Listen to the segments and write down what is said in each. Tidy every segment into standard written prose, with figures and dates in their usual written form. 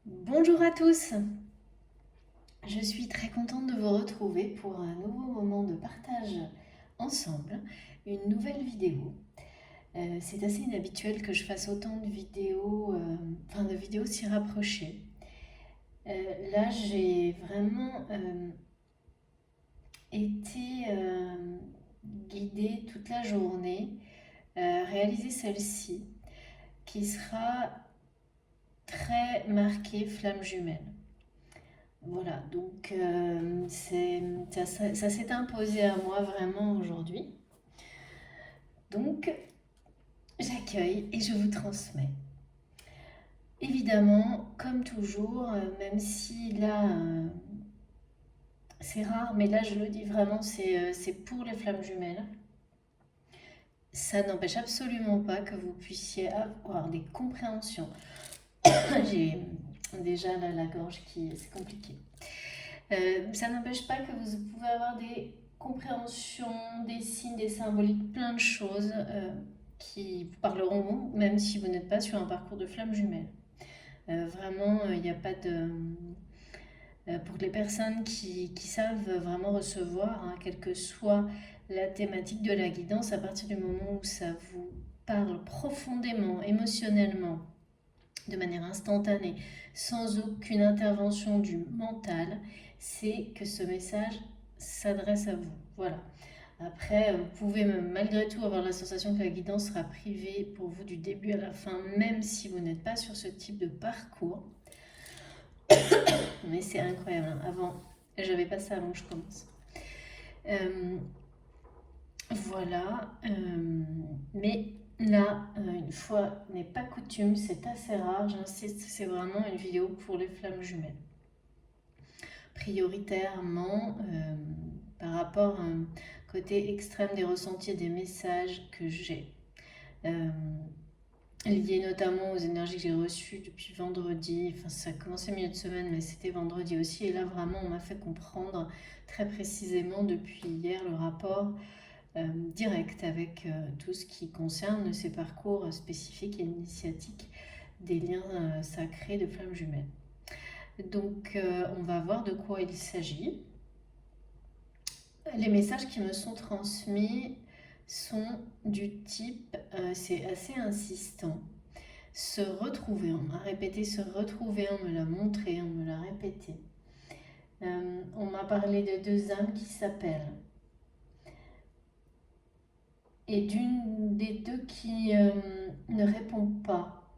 Bonjour à tous, je suis très contente de vous retrouver pour un nouveau moment de partage ensemble, une nouvelle vidéo. C'est assez inhabituel que je fasse autant de vidéos, de vidéos si rapprochées. Là, j'ai vraiment été guidée toute la journée, réaliser celle-ci, qui sera très marquée flamme jumelle. Voilà, donc ça s'est imposé à moi vraiment aujourd'hui. Donc j'accueille et je vous transmets. Évidemment, comme toujours, même si là c'est rare, mais là je le dis vraiment, c'est pour les flammes jumelles. Ça n'empêche absolument pas que vous puissiez avoir des compréhensions. J'ai déjà là, la gorge qui c'est compliqué. Ça n'empêche pas que vous pouvez avoir des compréhensions, des signes, des symboliques, plein de choses qui vous parleront, même si vous n'êtes pas sur un parcours de flamme jumelle. Vraiment, il n'y a pas de... pour les personnes qui savent vraiment recevoir, hein, quelle que soit la thématique de la guidance, à partir du moment où ça vous parle profondément, émotionnellement, de manière instantanée, sans aucune intervention du mental, c'est que ce message s'adresse à vous. Voilà. Après, vous pouvez malgré tout avoir la sensation que la guidance sera privée pour vous du début à la fin, même si vous n'êtes pas sur ce type de parcours. Mais c'est incroyable. Hein. Avant, j'avais pas ça avant que je commence. Voilà. Mais là, une fois n'est pas coutume, c'est assez rare, j'insiste, c'est vraiment une vidéo pour les flammes jumelles. Prioritairement, par rapport à un côté extrême des ressentis et des messages que j'ai, liés notamment aux énergies que j'ai reçues depuis vendredi. Enfin, ça a commencé milieu de semaine, mais c'était vendredi aussi. Et là, vraiment, on m'a fait comprendre très précisément depuis hier le rapport direct avec tout ce qui concerne ces parcours spécifiques et initiatiques des liens sacrés de flammes jumelles. Donc on va voir de quoi il s'agit. Les messages qui me sont transmis sont du type, c'est assez insistant, se retrouver, on m'a répété se retrouver, on me l'a montré, on me l'a répété. On m'a parlé de deux âmes qui s'appellent. Et d'une des deux qui ne répond pas.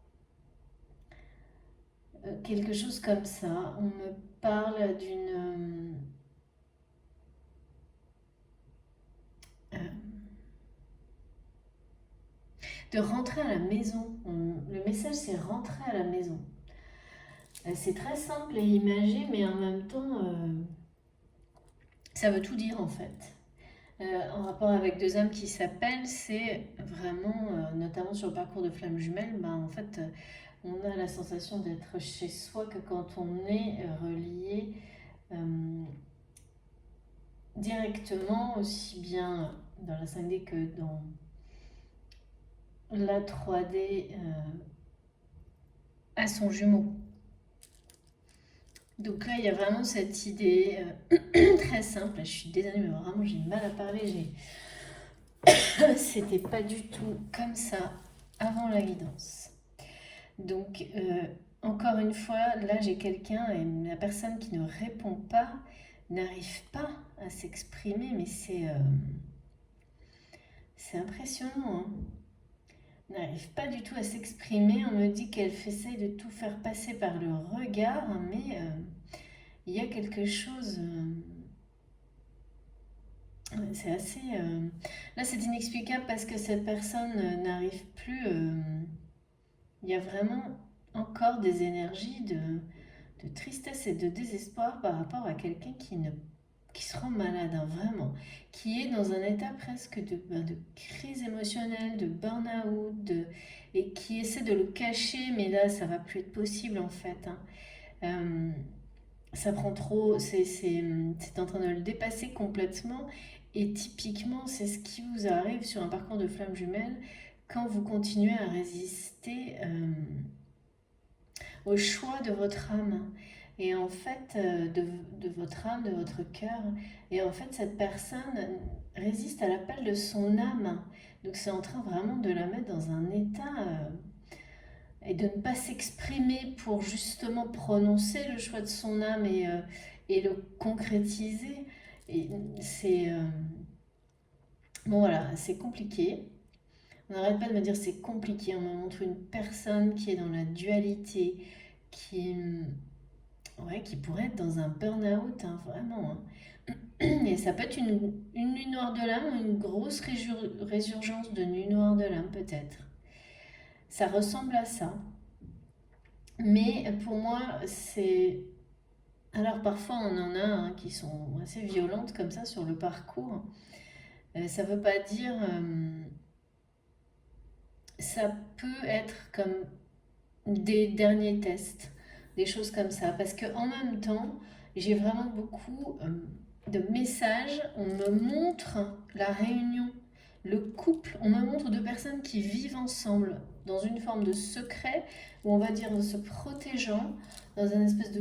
Quelque chose comme ça. On me parle euh, de rentrer à la maison. Le message, c'est rentrer à la maison. C'est très simple et imagé, mais en même temps, ça veut tout dire en fait. En rapport avec deux âmes qui s'appellent, c'est vraiment, notamment sur le parcours de flammes jumelles, en fait, on a la sensation d'être chez soi que quand on est relié directement, aussi bien dans la 5D que dans la 3D, à son jumeau. Donc là, il y a vraiment cette idée très simple. Je suis désolée, mais vraiment, j'ai mal à parler. C'était pas du tout comme ça avant la guidance. Donc, encore une fois, là, j'ai quelqu'un et la personne qui ne répond pas n'arrive pas à s'exprimer, mais c'est impressionnant. Hein. N'arrive pas du tout à s'exprimer. On me dit qu'elle essaie de tout faire passer par le regard, mais il y a quelque chose. C'est assez. Là, c'est inexplicable parce que cette personne n'arrive plus. Il y a vraiment encore des énergies de tristesse et de désespoir par rapport à quelqu'un qui se rend malade, hein, vraiment, qui est dans un état presque de crise émotionnelle, de burn-out, et qui essaie de le cacher, mais là, ça va plus être possible en fait. Hein. Euh, Ça prend trop, c'est en train de le dépasser complètement, et typiquement, c'est ce qui vous arrive sur un parcours de flamme jumelle quand vous continuez à résister au choix de votre âme. Et en fait, de votre âme, de votre cœur. Et en fait, cette personne résiste à l'appel de son âme. Donc c'est en train vraiment de la mettre dans un état et de ne pas s'exprimer pour justement prononcer le choix de son âme et le concrétiser. Et c'est bon voilà, c'est compliqué. On n'arrête pas de me dire c'est compliqué. On me montre une personne qui est dans la dualité, qui, ouais, qui pourrait être dans un burn-out, hein, vraiment. Hein. Et ça peut être une nuit noire de l'âme ou une grosse résurgence de nuit noire de l'âme, peut-être. Ça ressemble à ça. Mais pour moi, c'est... Alors parfois, on en a hein, qui sont assez violentes comme ça sur le parcours. Ça veut pas dire... ça peut être comme des derniers tests, des choses comme ça. Parce qu'en même temps, j'ai vraiment beaucoup de messages. On me montre la réunion, le couple. On me montre deux personnes qui vivent ensemble dans une forme de secret, où on va dire en se protégeant, dans un espèce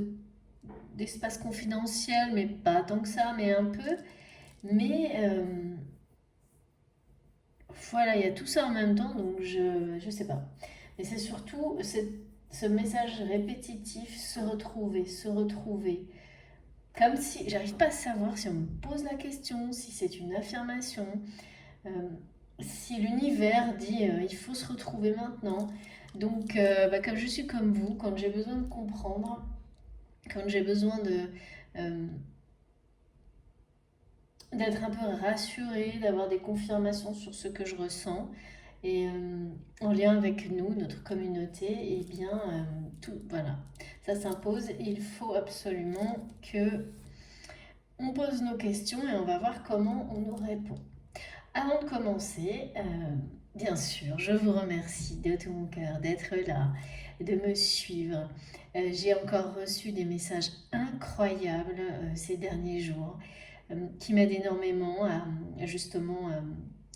d'espace confidentiel, mais pas tant que ça, mais un peu. Mais voilà, il y a tout ça en même temps, donc je sais pas. Mais c'est surtout ce message répétitif, se retrouver, se retrouver. Comme si, j'arrive pas à savoir si on me pose la question, si c'est une affirmation, euh, si l'univers dit il faut se retrouver maintenant. Donc, comme je suis comme vous, quand j'ai besoin de comprendre, quand j'ai besoin euh, d'être un peu rassurée, d'avoir des confirmations sur ce que je ressens, et en lien avec nous, notre communauté, et bien tout, voilà, ça s'impose. Il faut absolument que on pose nos questions et on va voir comment on nous répond. Avant de commencer, bien sûr, je vous remercie de tout mon cœur d'être là, de me suivre. J'ai encore reçu des messages incroyables ces derniers jours qui m'aident énormément à justement,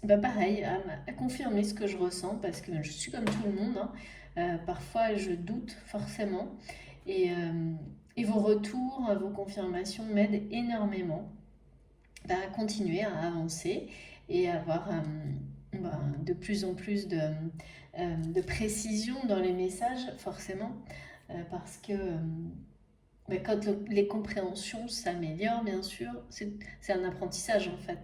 pareil, à confirmer ce que je ressens parce que je suis comme tout le monde. Hein. Parfois, je doute forcément et vos retours, vos confirmations m'aident énormément à continuer à avancer et à avoir de plus en plus de précision dans les messages, forcément, parce que quand les compréhensions s'améliorent, bien sûr, c'est un apprentissage en fait.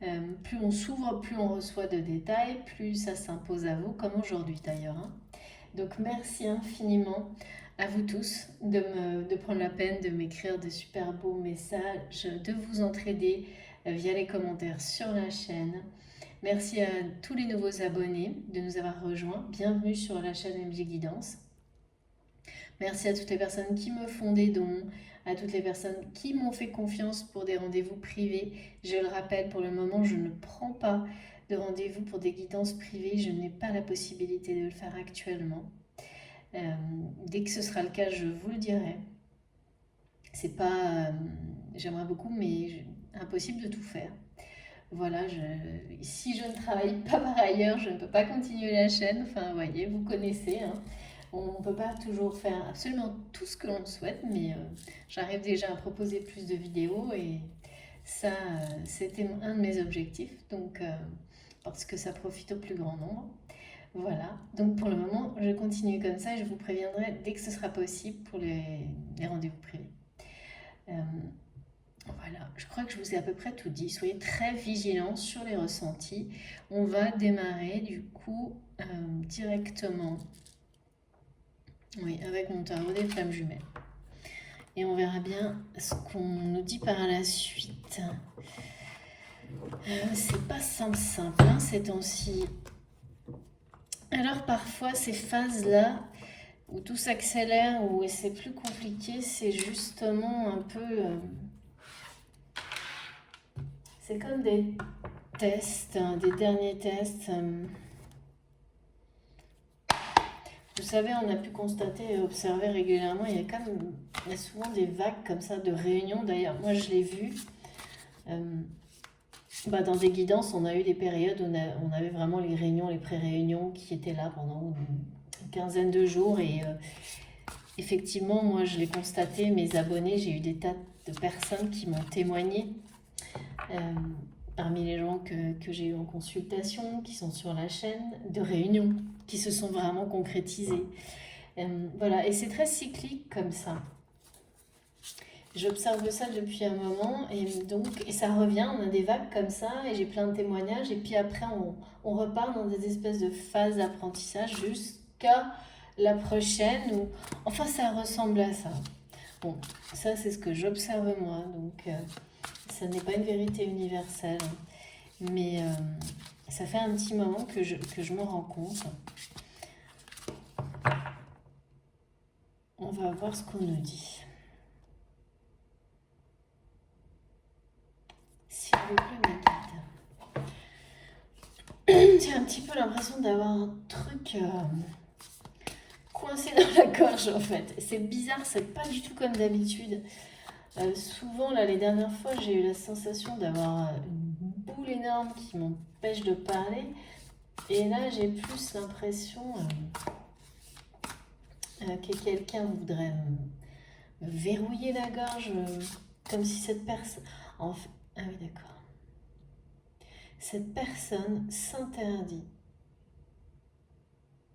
Hein. Plus on s'ouvre, plus on reçoit de détails, plus ça s'impose à vous, comme aujourd'hui d'ailleurs. Hein. Donc merci infiniment à vous tous de prendre la peine de m'écrire de super beaux messages, de vous entraider via les commentaires sur la chaîne. Merci à tous les nouveaux abonnés de nous avoir rejoints. Bienvenue sur la chaîne MJ Guidance. Merci à toutes les personnes qui me font des dons, à toutes les personnes qui m'ont fait confiance pour des rendez-vous privés. Je le rappelle, pour le moment, je ne prends pas de rendez-vous pour des guidances privées. Je n'ai pas la possibilité de le faire actuellement. Dès que ce sera le cas, je vous le dirai. C'est pas... j'aimerais beaucoup, mais impossible de tout faire. Voilà, si je ne travaille pas par ailleurs, je ne peux pas continuer la chaîne. Enfin, vous voyez, vous connaissez. Hein. On ne peut pas toujours faire absolument tout ce que l'on souhaite, mais j'arrive déjà à proposer plus de vidéos et ça, c'était un de mes objectifs. Donc, parce que ça profite au plus grand nombre. Voilà, donc pour le moment, je continue comme ça et je vous préviendrai dès que ce sera possible pour les rendez-vous privés. Voilà, je crois que je vous ai à peu près tout dit. Soyez très vigilants sur les ressentis. On va démarrer du coup directement avec mon tarot des flammes jumelles. Et on verra bien ce qu'on nous dit par la suite. C'est pas simple hein, ces temps-ci. Alors parfois ces phases-là où tout s'accélère, où c'est plus compliqué, c'est justement un peu... c'est comme des tests, hein, des derniers tests. Vous savez, on a pu constater et observer régulièrement, il y a souvent des vagues comme ça de réunions. D'ailleurs, moi je l'ai vu. Dans des guidances, on a eu des périodes où on avait vraiment les réunions, les pré-réunions qui étaient là pendant une quinzaine de jours et effectivement, moi je l'ai constaté, mes abonnés, j'ai eu des tas de personnes qui m'ont témoigné. Euh, Parmi les gens que j'ai eu en consultation, qui sont sur la chaîne, de réunions, qui se sont vraiment concrétisées. Voilà, et c'est très cyclique comme ça. J'observe ça depuis un moment et ça revient, on a des vagues comme ça et j'ai plein de témoignages et puis après on repart dans des espèces de phases d'apprentissage jusqu'à la prochaine ou enfin ça ressemble à ça. Bon, ça c'est ce que j'observe moi, donc ça n'est pas une vérité universelle, mais ça fait un petit moment que je me rends compte. On va voir ce qu'on nous dit. S'il vous plaît, mes guides. J'ai un petit peu l'impression d'avoir un truc coincé dans la gorge en fait. C'est bizarre, c'est pas du tout comme d'habitude. Souvent, là, les dernières fois, j'ai eu la sensation d'avoir une boule énorme qui m'empêche de parler. Et là, j'ai plus l'impression que quelqu'un voudrait me verrouiller la gorge, comme si cette personne... Ah oui, d'accord. Cette personne s'interdit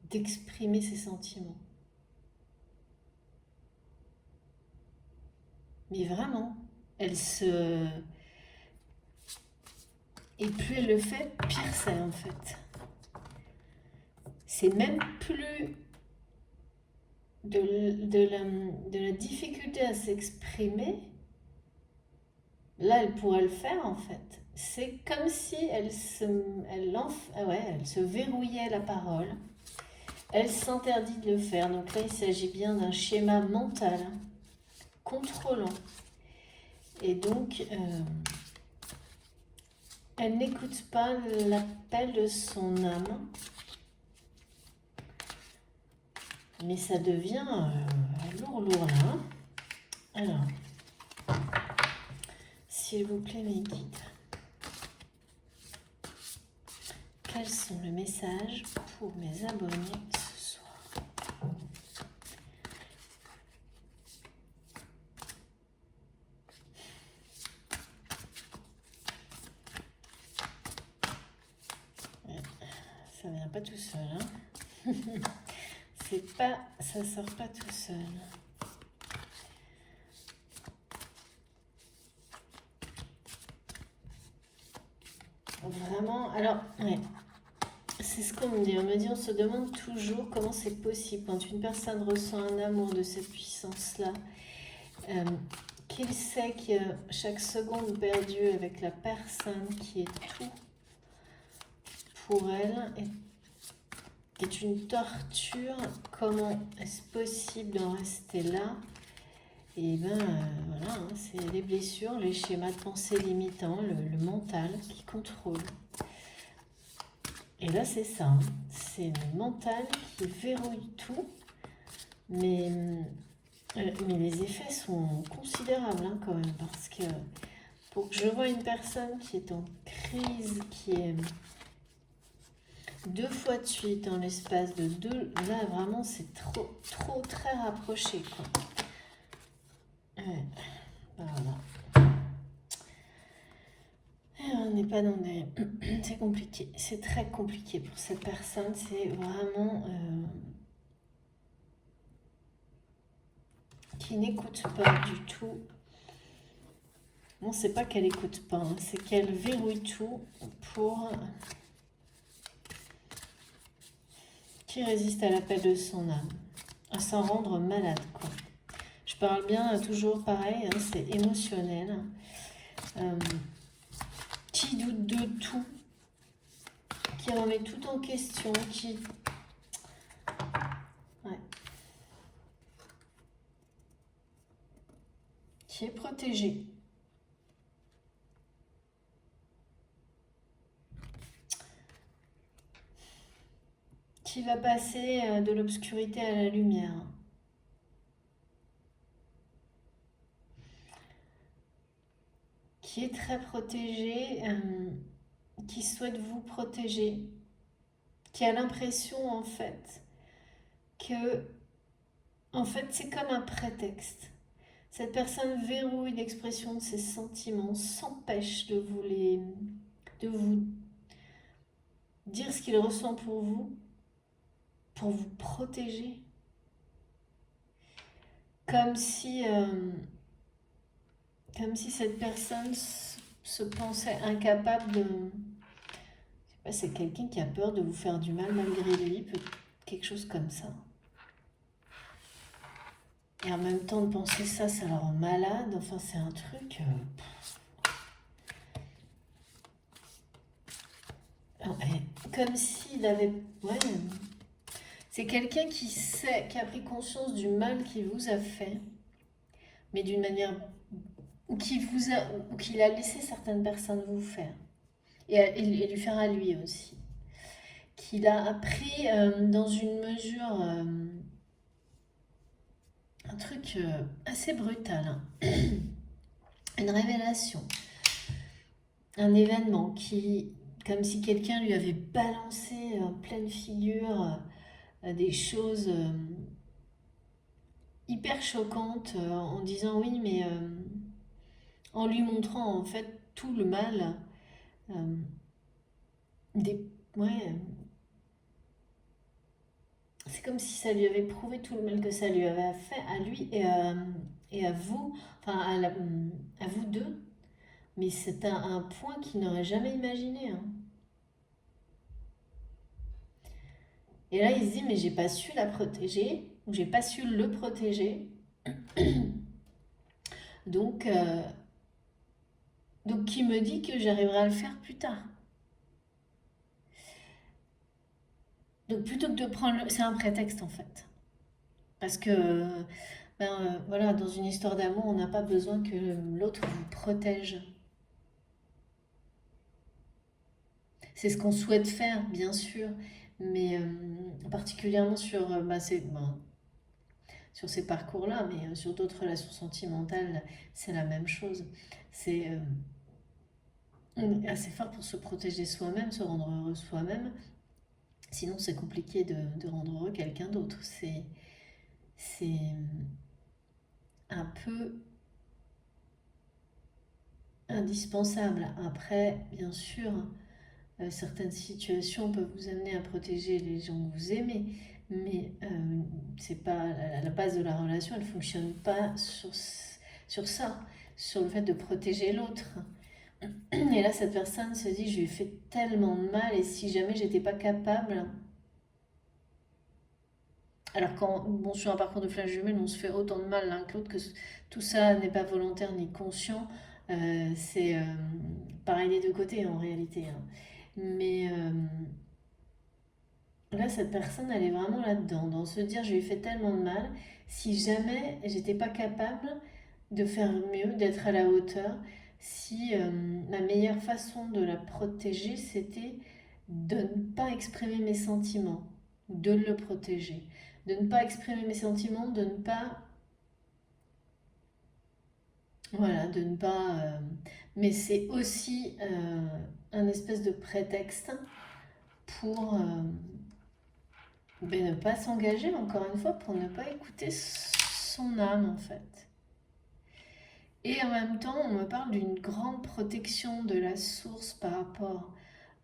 d'exprimer ses sentiments. Mais vraiment, elle se... Et plus elle le fait, pire c'est en fait. C'est même plus de la difficulté à s'exprimer. Là, elle pourrait le faire en fait. C'est comme si elle se verrouillait la parole. Elle s'interdit de le faire. Donc là, il s'agit bien d'un schéma mental contrôlant. Et donc, elle n'écoute pas l'appel de son âme. Mais ça devient lourd là. Alors, s'il vous plaît, mes guides, quels sont les messages pour mes abonnés ce soir? Ça vient pas tout seul, hein. Ça sort pas tout seul. Vraiment, alors, ouais. C'est ce qu'on me dit. On me dit, on se demande toujours comment c'est possible quand une personne ressent un amour de cette puissance-là, qu'il sait que chaque seconde perdue avec la personne qui est tout pour elle est une torture. Comment est-ce possible d'en rester là? Et ben voilà, hein, c'est les blessures, les schémas de pensée limitants, le mental qui contrôle. Et là c'est ça, hein, c'est le mental qui verrouille tout, mais les effets sont considérables hein, quand même, parce que pour que je vois une personne qui est en crise, qui est 2 fois de suite en l'espace de 2, là vraiment c'est trop très rapproché quoi. Ouais, voilà. Et on n'est pas dans des... C'est compliqué, c'est très compliqué pour cette personne, c'est vraiment... qui n'écoute pas du tout. Bon, c'est pas qu'elle écoute pas, hein, c'est qu'elle verrouille tout pour... qui résiste à l'appel de son âme, à s'en rendre malade, quoi. Je parle bien toujours pareil, hein, c'est émotionnel. Qui doute de tout, qui remet tout en question, qui... Ouais. Qui est protégé. Qui va passer de l'obscurité à la lumière. Qui est très protégé, qui souhaite vous protéger, qui a l'impression en fait que En fait, c'est comme un prétexte. Cette personne verrouille l'expression de ses sentiments, s'empêche de vous dire ce qu'il ressent pour vous protéger. Comme si, euh, Comme si cette personne se pensait incapable de... Je sais pas, c'est quelqu'un qui a peur de vous faire du mal malgré lui, quelque chose comme ça. Et en même temps, de penser ça, ça la rend malade. Enfin, c'est un truc... Comme s'il avait... Ouais. C'est quelqu'un qui sait, qui a pris conscience du mal qu'il vous a fait, mais d'une manière... Ou qu'il a laissé certaines personnes vous faire. Et lui faire à lui aussi. Qu'il a appris dans une mesure... un truc assez brutal. Hein. Une révélation. Un événement qui... Comme si quelqu'un lui avait balancé en pleine figure des choses hyper choquantes en disant oui, mais en lui montrant en fait tout le mal euh, des... Ouais, c'est comme si ça lui avait prouvé tout le mal que ça lui avait fait à lui et à vous, enfin à vous deux. Mais c'est un point qu'il n'aurait jamais imaginé. Hein. Et là, il se dit, mais j'ai pas su la protéger, ou j'ai pas su le protéger. Donc, euh, donc qui me dit que j'arriverai à le faire plus tard. Donc plutôt que de prendre... C'est un prétexte en fait. Parce que, voilà, dans une histoire d'amour, on n'a pas besoin que l'autre vous protège. C'est ce qu'on souhaite faire, bien sûr, mais particulièrement sur ces parcours-là, mais sur d'autres relations sentimentales, c'est la même chose. C'est assez fort pour se protéger soi-même, se rendre heureux soi-même. Sinon, c'est compliqué de rendre heureux quelqu'un d'autre. C'est un peu indispensable. Après, bien sûr, certaines situations peuvent vous amener à protéger les gens que vous aimez, mais c'est pas la base de la relation, elle ne fonctionne pas sur ça, sur le fait de protéger l'autre. Et là, cette personne se dit, je lui ai fait tellement de mal, et si jamais j'étais pas capable... Alors quand, bon, sur un parcours de flash jumelle, on se fait autant de mal l'un que l'autre, que tout ça n'est pas volontaire ni conscient. C'est pareil des deux côtés en réalité. Hein. Mais là, cette personne, elle est vraiment là-dedans, dans se dire, je lui ai fait tellement de mal, si jamais j'étais pas capable de faire mieux, d'être à la hauteur, si la meilleure façon de la protéger, c'était de ne pas exprimer mes sentiments, de le protéger, de ne pas exprimer mes sentiments, de ne pas, voilà, de ne pas, mais c'est aussi un espèce de prétexte pour ne pas s'engager, encore une fois, pour ne pas écouter son âme, en fait. Et en même temps, on me parle d'une grande protection de la source par rapport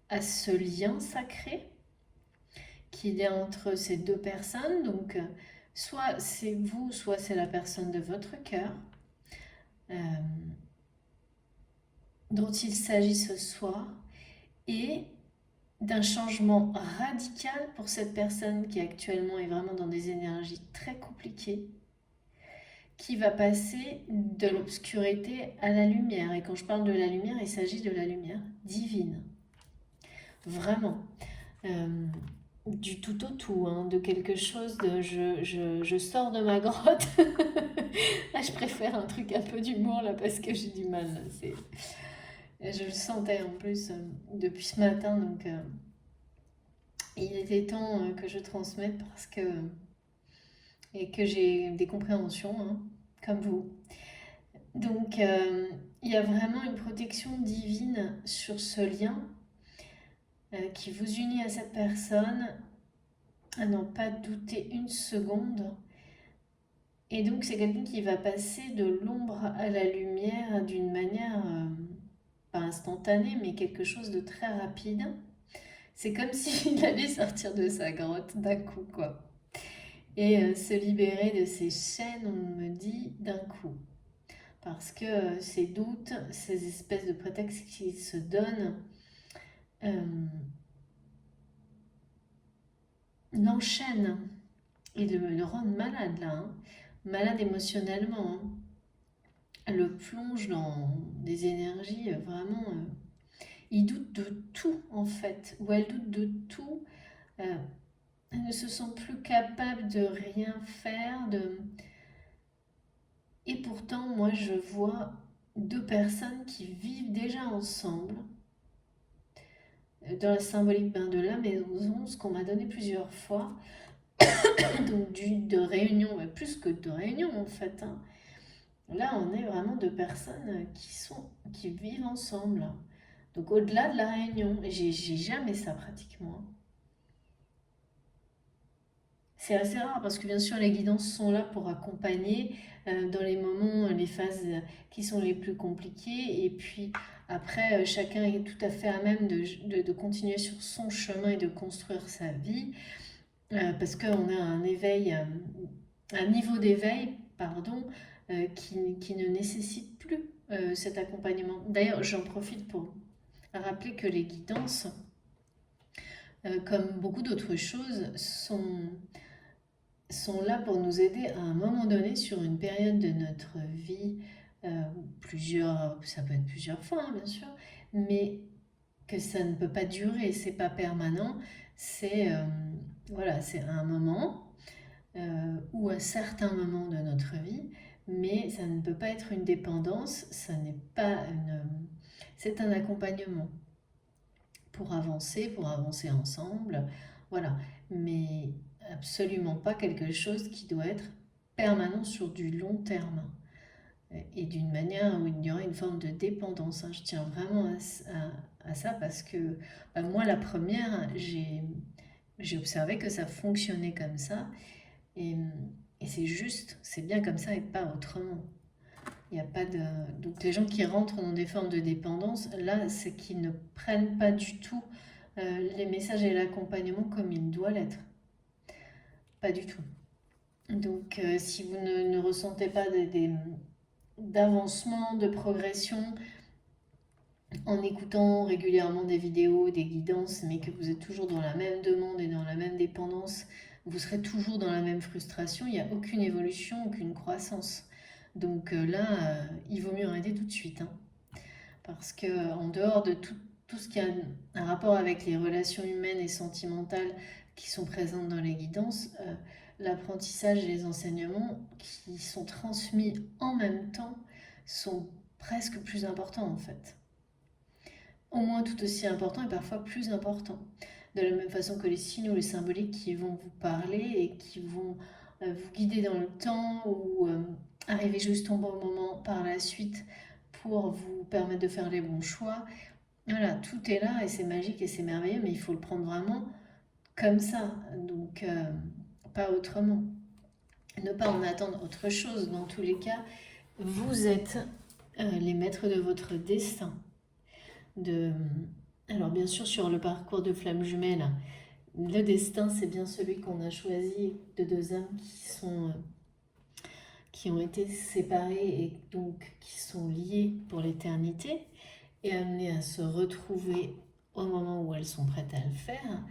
à ce lien sacré qu'il y a entre ces deux personnes. Donc, soit c'est vous, soit c'est la personne de votre cœur euh, dont il s'agit ce soir. Et d'un changement radical pour cette personne qui actuellement est vraiment dans des énergies très compliquées, qui va passer de l'obscurité à la lumière. Et quand je parle de la lumière, il s'agit de la lumière divine. Vraiment. Euh, du tout au tout, hein, de quelque chose de je sors de ma grotte. Là, je préfère un truc un peu d'humour là parce que j'ai du mal. Là, je le sentais en plus depuis ce matin, donc il était temps que je transmette parce que et que j'ai des compréhensions, hein, comme vous. Donc, il y a vraiment une protection divine sur ce lien qui vous unit à cette personne, à n'en pas douter une seconde. Et donc c'est quelqu'un qui va passer de l'ombre à la lumière d'une manière pas instantanée, mais quelque chose de très rapide. C'est comme s'il allait sortir de sa grotte d'un coup, quoi. Et se libérer de ses chaînes, on me dit, d'un coup. Parce que ces doutes, ces espèces de prétextes qu'il se donne, euh, l'enchaînent et le rendent malade, là. Hein. Malade émotionnellement. Hein. Elle le plonge dans des énergies vraiment. Il doute de tout, en fait. Ou elle doute de tout. Euh, elle ne se sent plus capable de rien faire. Et pourtant, moi, je vois deux personnes qui vivent déjà ensemble. Dans la symbolique de la maison, ce qu'on m'a donné plusieurs fois. Donc, de réunion, plus que de réunion, en fait. Hein. Là, on est vraiment deux personnes qui vivent ensemble. Donc au-delà de la réunion, j'ai jamais ça pratiquement. C'est assez rare parce que bien sûr les guidances sont là pour accompagner dans les moments, les phases qui sont les plus compliquées. Et puis après, chacun est tout à fait à même de continuer sur son chemin et de construire sa vie parce qu'on a un éveil, un niveau d'éveil, pardon, qui ne nécessite plus cet accompagnement. D'ailleurs, j'en profite pour rappeler que les guidances, comme beaucoup d'autres choses, sont là pour nous aider à un moment donné sur une période de notre vie, ça peut être plusieurs fois, hein, bien sûr, mais que ça ne peut pas durer, c'est pas permanent, c'est voilà, c'est un moment ou à certains moments de notre vie, mais ça ne peut pas être une dépendance, ça n'est pas c'est un accompagnement pour avancer ensemble, voilà. Mais absolument pas quelque chose qui doit être permanent sur du long terme et d'une manière où il y aurait une forme de dépendance. Hein. Je tiens vraiment à ça parce que bah, moi, la première, j'ai observé que ça fonctionnait comme ça et, et c'est juste, c'est bien comme ça et pas autrement. Il n'y a pas de... Donc les gens qui rentrent dans des formes de dépendance, là, c'est qu'ils ne prennent pas du tout les messages et l'accompagnement comme il doit l'être. Pas du tout. Donc si vous ne ressentez pas d'avancement, de progression en écoutant régulièrement des vidéos, des guidances, mais que vous êtes toujours dans la même demande et dans la même dépendance, vous serez toujours dans la même frustration, il n'y a aucune évolution, aucune croissance. Donc là, il vaut mieux arrêter tout de suite. Hein. Parce que en dehors de tout ce qui a un rapport avec les relations humaines et sentimentales qui sont présentes dans les guidances, l'apprentissage et les enseignements qui sont transmis en même temps sont presque plus importants en fait. Au moins tout aussi importants et parfois plus importants. De la même façon que les signes ou les symboliques qui vont vous parler et qui vont vous guider dans le temps ou arriver juste au bon moment par la suite pour vous permettre de faire les bons choix. Voilà, tout est là et c'est magique et c'est merveilleux, mais il faut le prendre vraiment comme ça, donc pas autrement. Ne pas en attendre autre chose. Dans tous les cas, vous êtes les maîtres de votre destin. Alors bien sûr, sur le parcours de flamme jumelle, le destin, c'est bien celui qu'on a choisi de deux âmes qui ont été séparés et donc qui sont liés pour l'éternité et amenés à se retrouver au moment où elles sont prêtes à le faire.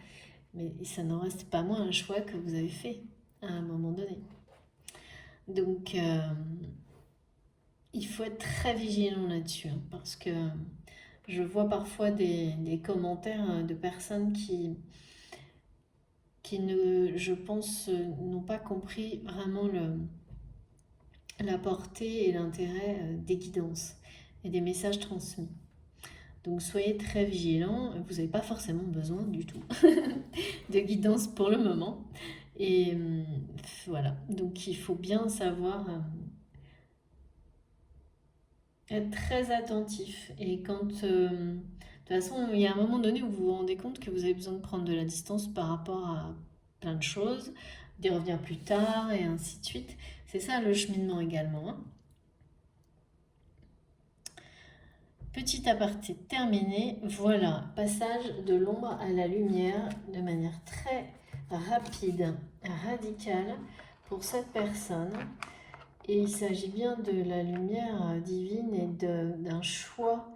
Mais ça n'en reste pas moins un choix que vous avez fait à un moment donné. Donc, il faut être très vigilant là-dessus hein, parce que je vois parfois des commentaires de personnes qui ne, je pense, n'ont pas compris vraiment la portée et l'intérêt des guidances et des messages transmis. Donc soyez très vigilants, vous n'avez pas forcément besoin du tout de guidance pour le moment. Et voilà, donc il faut bien savoir être très attentif. Et quand, de toute façon, il y a un moment donné où vous vous rendez compte que vous avez besoin de prendre de la distance par rapport à plein de choses, d'y revenir plus tard et ainsi de suite. C'est ça le cheminement également, hein. Petit aparté terminé, voilà, passage de l'ombre à la lumière de manière très rapide, radicale pour cette personne. Et il s'agit bien de la lumière divine et d'un choix,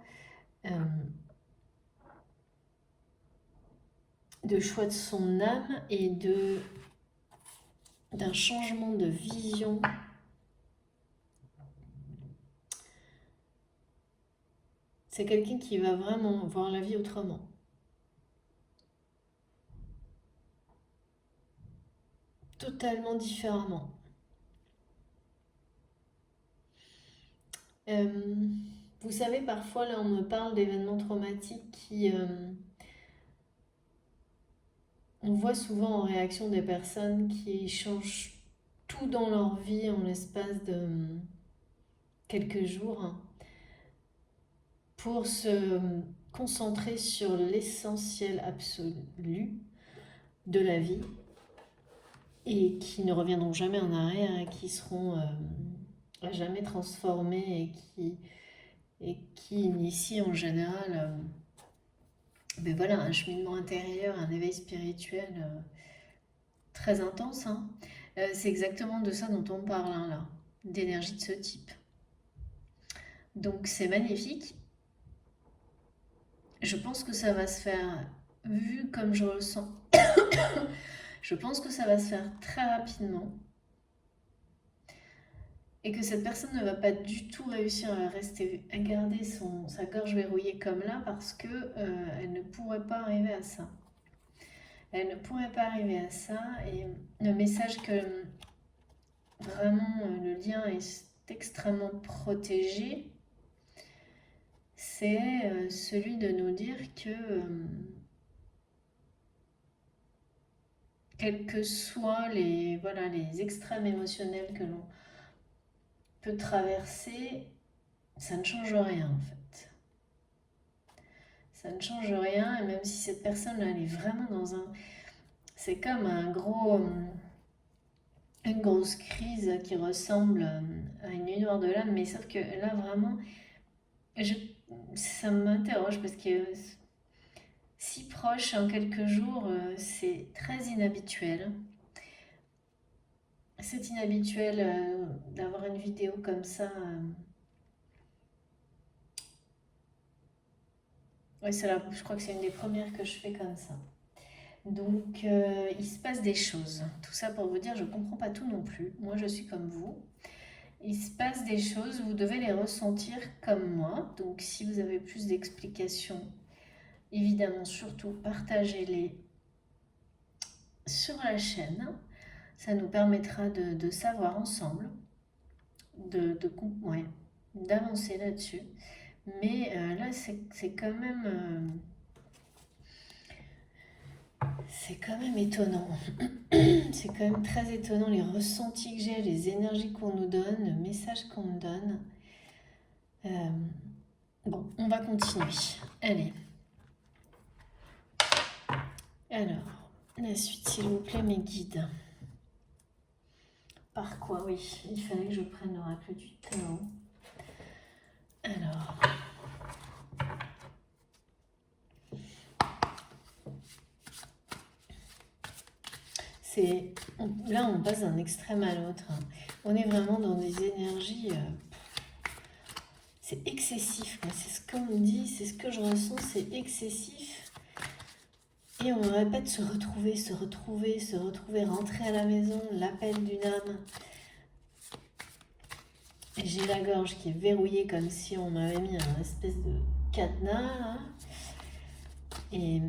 de son âme et d'un changement de vision. C'est quelqu'un qui va vraiment voir la vie autrement. Totalement différemment. Vous savez, parfois, là, on me parle d'événements traumatiques qui... on voit souvent en réaction des personnes qui changent tout dans leur vie en l'espace de quelques jours, hein, pour se concentrer sur l'essentiel absolu de la vie et qui ne reviendront jamais en arrière et qui seront à jamais transformés et qui initient en général ben voilà, un cheminement intérieur, un éveil spirituel très intense, hein. C'est exactement de ça dont on parle, hein, là, d'énergie de ce type. Donc c'est magnifique. Je pense que ça va se faire, vu comme je le sens, je pense que ça va se faire très rapidement. Et que cette personne ne va pas du tout réussir à garder sa gorge verrouillée comme là parce que elle ne pourrait pas arriver à ça. Elle ne pourrait pas arriver à ça. Et le message que vraiment le lien est extrêmement protégé, c'est celui de nous dire que quels que soient les extrêmes émotionnels que l'on peut traverser, ça ne change rien en fait. Ça ne change rien, et même si cette personne elle est vraiment dans un... C'est comme une grosse crise qui ressemble à une nuit noire de l'âme, mais sauf que là vraiment, ça m'interroge parce que si proche en quelques jours, c'est très inhabituel. C'est inhabituel d'avoir une vidéo comme ça. Oui, je crois que c'est une des premières que je fais comme ça. Donc, il se passe des choses. Tout ça pour vous dire, je ne comprends pas tout non plus. Moi, je suis comme vous. Il se passe des choses, vous devez les ressentir comme moi. Donc, si vous avez plus d'explications, évidemment, surtout, partagez-les sur la chaîne. Ça nous permettra de savoir ensemble, ouais, d'avancer là-dessus. Mais là, c'est quand même... c'est quand même étonnant. C'est quand même très étonnant les ressentis que j'ai, les énergies qu'on nous donne, le message qu'on me donne. Bon, on va continuer. Allez. Alors, la suite, s'il vous plaît, mes guides. Par quoi? Oui, il fallait que je prenne l'oracle du Tao. Alors... là, on passe d'un extrême à l'autre. On est vraiment dans des énergies... c'est excessif. C'est ce qu'on me dit, c'est ce que je ressens, c'est excessif. Et on me répète se retrouver, rentrer à la maison, l'appel d'une âme. J'ai la gorge qui est verrouillée comme si on m'avait mis un espèce de cadenas. Là. Et...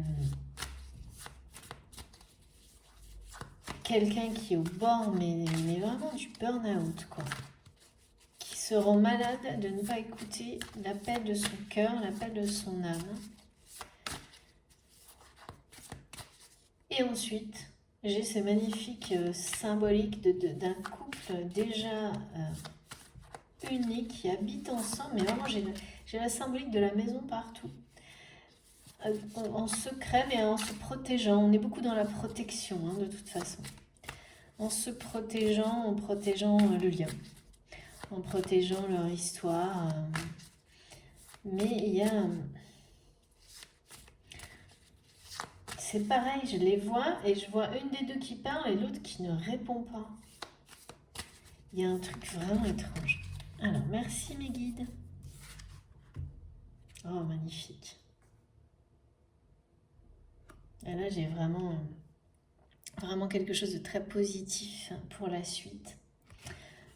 quelqu'un qui est au bord, mais vraiment du burn-out, quoi. Qui se rend malade de ne pas écouter l'appel de son cœur, l'appel de son âme. Et ensuite, j'ai ces magnifiques symboliques d'un couple déjà unique qui habite ensemble. Mais vraiment, j'ai la symbolique de la maison partout. En secret, mais en se protégeant. On est beaucoup dans la protection, hein, de toute façon. en se protégeant, en protégeant le lien, en protégeant leur histoire. Mais il y a... C'est pareil, je les vois et je vois une des deux qui parle et l'autre qui ne répond pas. Il y a un truc vraiment étrange. Alors, merci mes guides. Oh, magnifique. Et là, j'ai vraiment quelque chose de très positif pour la suite.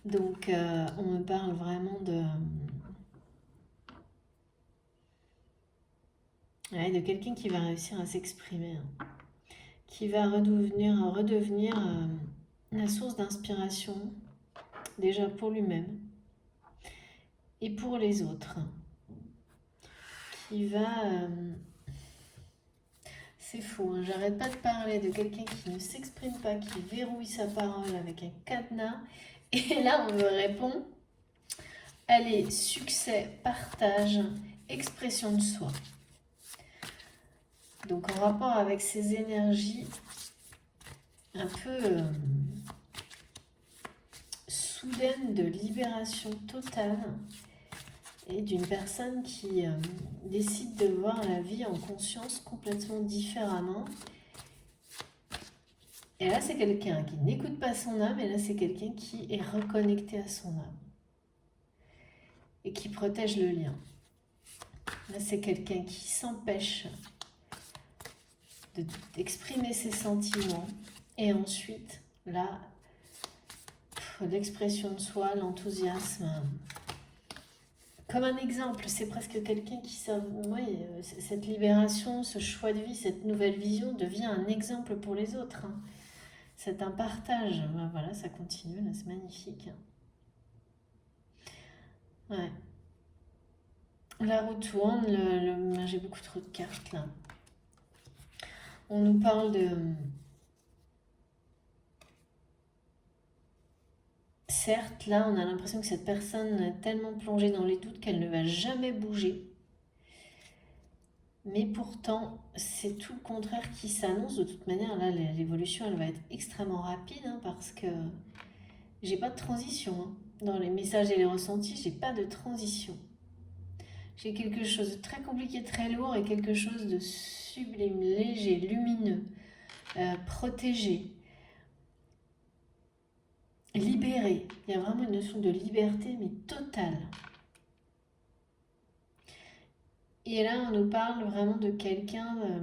Donc, on me parle vraiment de quelqu'un qui va réussir à s'exprimer, hein, qui va redevenir la source d'inspiration, déjà pour lui-même et pour les autres. Qui va... c'est fou, hein, j'arrête pas de parler de quelqu'un qui ne s'exprime pas, qui verrouille sa parole avec un cadenas. Et là, on me répond, allez, succès, partage, expression de soi. Donc en rapport avec ces énergies un peu soudaines de libération totale et d'une personne qui décide de voir la vie en conscience complètement différemment. Et là, c'est quelqu'un qui n'écoute pas son âme, et là, c'est quelqu'un qui est reconnecté à son âme et qui protège le lien. Là, c'est quelqu'un qui s'empêche d'exprimer ses sentiments. Et ensuite, là, l'expression de soi, l'enthousiasme. Comme un exemple, c'est presque quelqu'un qui sert... Oui, cette libération, ce choix de vie, cette nouvelle vision devient un exemple pour les autres. Hein. C'est un partage. Ben voilà, ça continue, là, c'est magnifique. Ouais. La roue tourne, j'ai beaucoup trop de cartes là. On nous parle de... Certes, là, on a l'impression que cette personne est tellement plongée dans les doutes qu'elle ne va jamais bouger. Mais pourtant, c'est tout le contraire qui s'annonce. De toute manière, là, l'évolution, elle va être extrêmement rapide hein, parce que j'ai pas de transition. Hein. Dans les messages et les ressentis, j'ai pas de transition. J'ai quelque chose de très compliqué, très lourd et quelque chose de sublime, léger, lumineux, protégé, libéré. Il y a vraiment une notion de liberté, mais totale. Et là, on nous parle vraiment de quelqu'un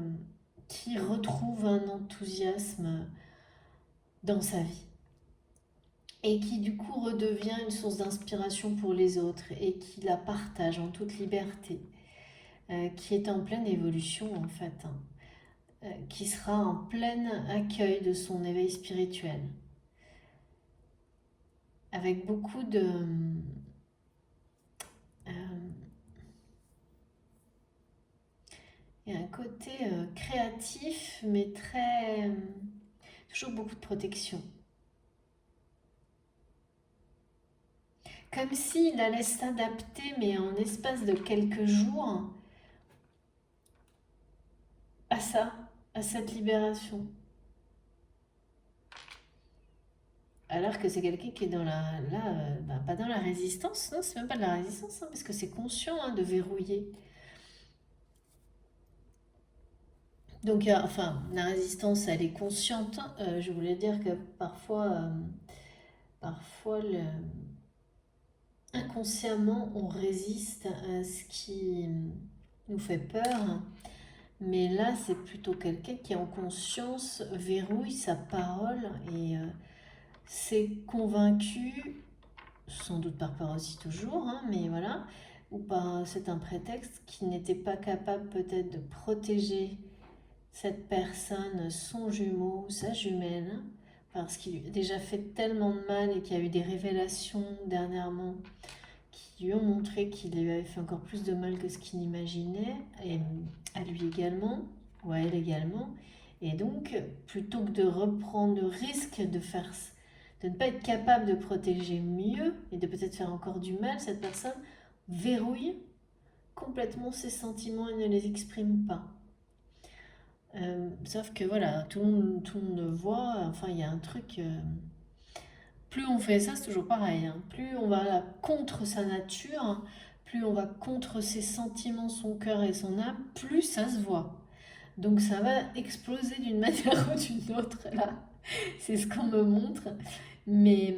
qui retrouve un enthousiasme dans sa vie. Et qui du coup redevient une source d'inspiration pour les autres et qui la partage en toute liberté, qui est en pleine évolution en fait, hein, qui sera en plein accueil de son éveil spirituel, avec beaucoup de... il y a un côté créatif, mais très... toujours beaucoup de protection. Comme s'il allait s'adapter, mais en espace de quelques jours, à ça, à cette libération. Alors que c'est quelqu'un qui est dans la... Là, pas dans la résistance, non, c'est même pas de la résistance, hein, parce que c'est conscient hein, de verrouiller. Donc, enfin, la résistance, elle est consciente. Je voulais dire que parfois inconsciemment, on résiste à ce qui nous fait peur. Mais là, c'est plutôt quelqu'un qui, en conscience, verrouille sa parole et s'est convaincu, sans doute par peur aussi toujours, hein, mais voilà, ou par c'est un prétexte, qui n'était pas capable peut-être de protéger cette personne, son jumeau, sa jumelle, parce qu'il lui a déjà fait tellement de mal et qu'il y a eu des révélations dernièrement qui lui ont montré qu'il lui avait fait encore plus de mal que ce qu'il imaginait, et à lui également, ou à elle également. Et donc, plutôt que de reprendre le risque de ne pas être capable de protéger mieux et de peut-être faire encore du mal, cette personne verrouille complètement ses sentiments et ne les exprime pas. Sauf que voilà, tout le monde le voit, enfin il y a un truc plus on fait ça, c'est toujours pareil, hein. Plus on va contre sa nature, hein, plus on va contre ses sentiments, son cœur et son âme, plus ça se voit. Donc ça va exploser d'une manière ou d'une autre, là. C'est ce qu'on me montre. Mais,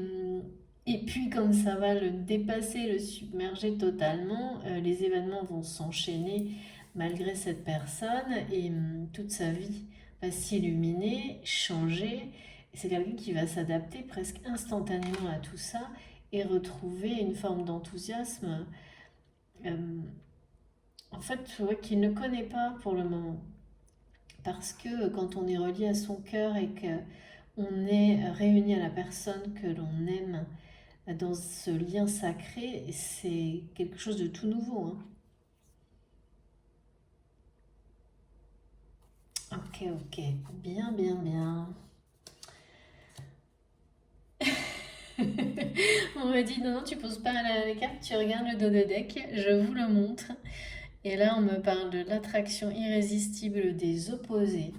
et puis quand ça va le dépasser, le submerger totalement, les événements vont s'enchaîner malgré cette personne et toute sa vie va s'illuminer, changer. C'est quelqu'un qui va s'adapter presque instantanément à tout ça et retrouver une forme d'enthousiasme, euh, en fait, ouais, qu'il ne connaît pas pour le moment. Parce que quand on est relié à son cœur et qu'on est réuni à la personne que l'on aime dans ce lien sacré, c'est quelque chose de tout nouveau, hein. Ok, ok, bien, bien, bien. On me dit non, non, tu poses pas les cartes, tu regardes le dos de deck, je vous le montre. Et là, on me parle de l'attraction irrésistible des opposés,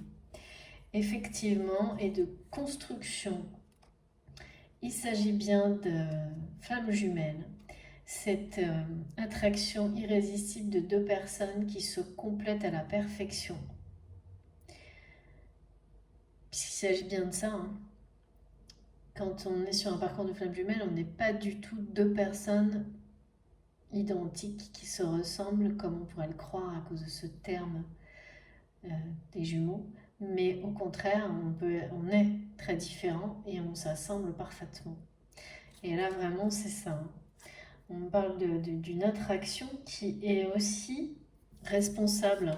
effectivement, et de construction. Il s'agit bien de flammes jumelles, cette attraction irrésistible de deux personnes qui se complètent à la perfection. Puisqu'il s'agit bien de ça, hein. Quand on est sur un parcours de flammes jumelles, on n'est pas du tout deux personnes identiques qui se ressemblent comme on pourrait le croire à cause de ce terme des jumeaux. Mais au contraire, on est très différents et on s'assemble parfaitement. Et là, vraiment, c'est ça, hein. On parle d'une attraction qui est aussi responsable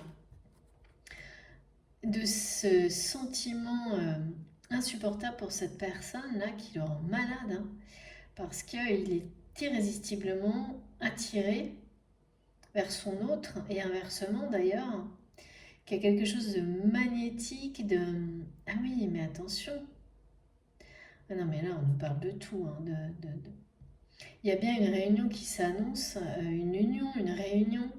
de ce sentiment insupportable pour cette personne-là qui le rend malade, hein, parce qu'il est irrésistiblement attiré vers son autre, et inversement d'ailleurs, qu'il y a quelque chose de magnétique, de... Ah oui, mais attention. Ah non, mais là, on nous parle de tout, hein, Il y a bien une réunion qui s'annonce, une union, une réunion.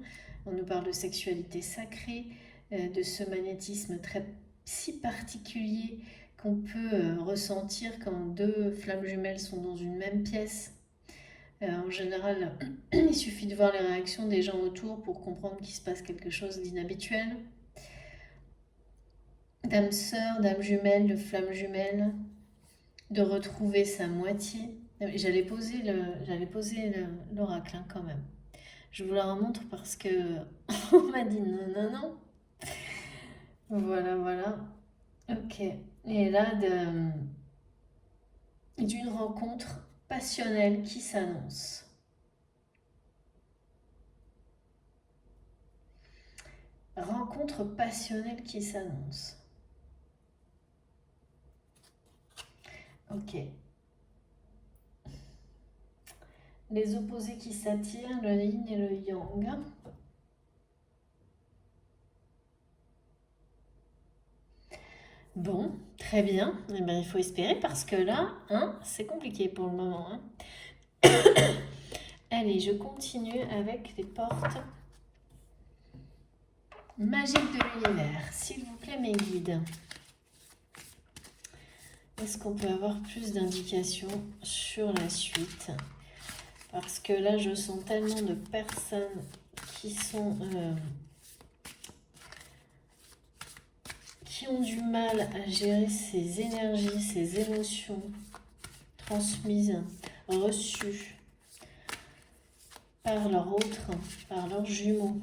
On nous parle de sexualité sacrée, de ce magnétisme très si particulier qu'on peut ressentir quand deux flammes jumelles sont dans une même pièce. En général, il suffit de voir les réactions des gens autour pour comprendre qu'il se passe quelque chose d'inhabituel. D'âme sœur, d'âme jumelle, de flamme jumelle, de retrouver sa moitié. J'allais poser l'oracle, hein, quand même. Je vous la remontre parce que on m'a dit non, non, non. Voilà, voilà. Ok. Et là, d'une rencontre passionnelle qui s'annonce. Rencontre passionnelle qui s'annonce. Ok. Les opposés qui s'attirent, le yin et le yang. Bon, très bien. Eh ben, il faut espérer parce que là, hein, c'est compliqué pour le moment, hein. Allez, je continue avec les portes magiques de l'univers. S'il vous plaît, mes guides. Est-ce qu'on peut avoir plus d'indications sur la suite? Parce que là, je sens tellement de personnes qui sont... qui ont du mal à gérer ces énergies, ces émotions transmises, reçues par leur autre, par leurs jumeaux,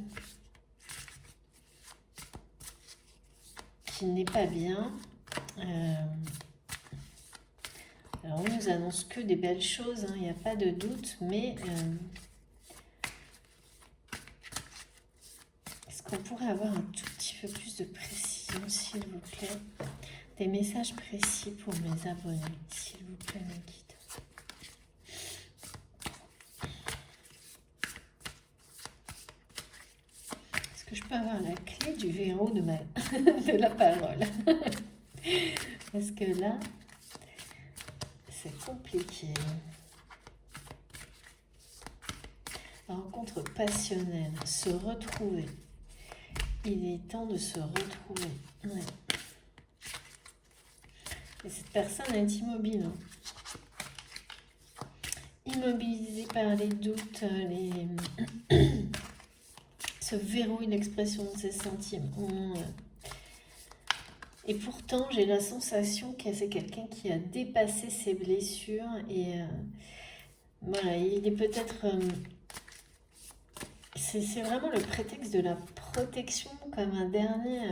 qui n'est pas bien. Alors on nous annonce que des belles choses, hein, il n'y a pas de doute, mais est-ce qu'on pourrait avoir un tout petit peu plus de précision, s'il vous plaît? Des messages précis pour mes abonnés, s'il vous plaît, mes guides. Est-ce que je peux avoir la clé du verrou de la parole? Parce que là, c'est compliqué. Rencontre passionnelle, se retrouver. Il est temps de se retrouver. Ouais. Et cette personne est immobile, hein. immobilisé par les doutes, se verrouille l'expression de ses sentiments. Et pourtant, j'ai la sensation que c'est quelqu'un qui a dépassé ses blessures et voilà, il est peut-être... c'est vraiment le prétexte de la protection comme un dernier...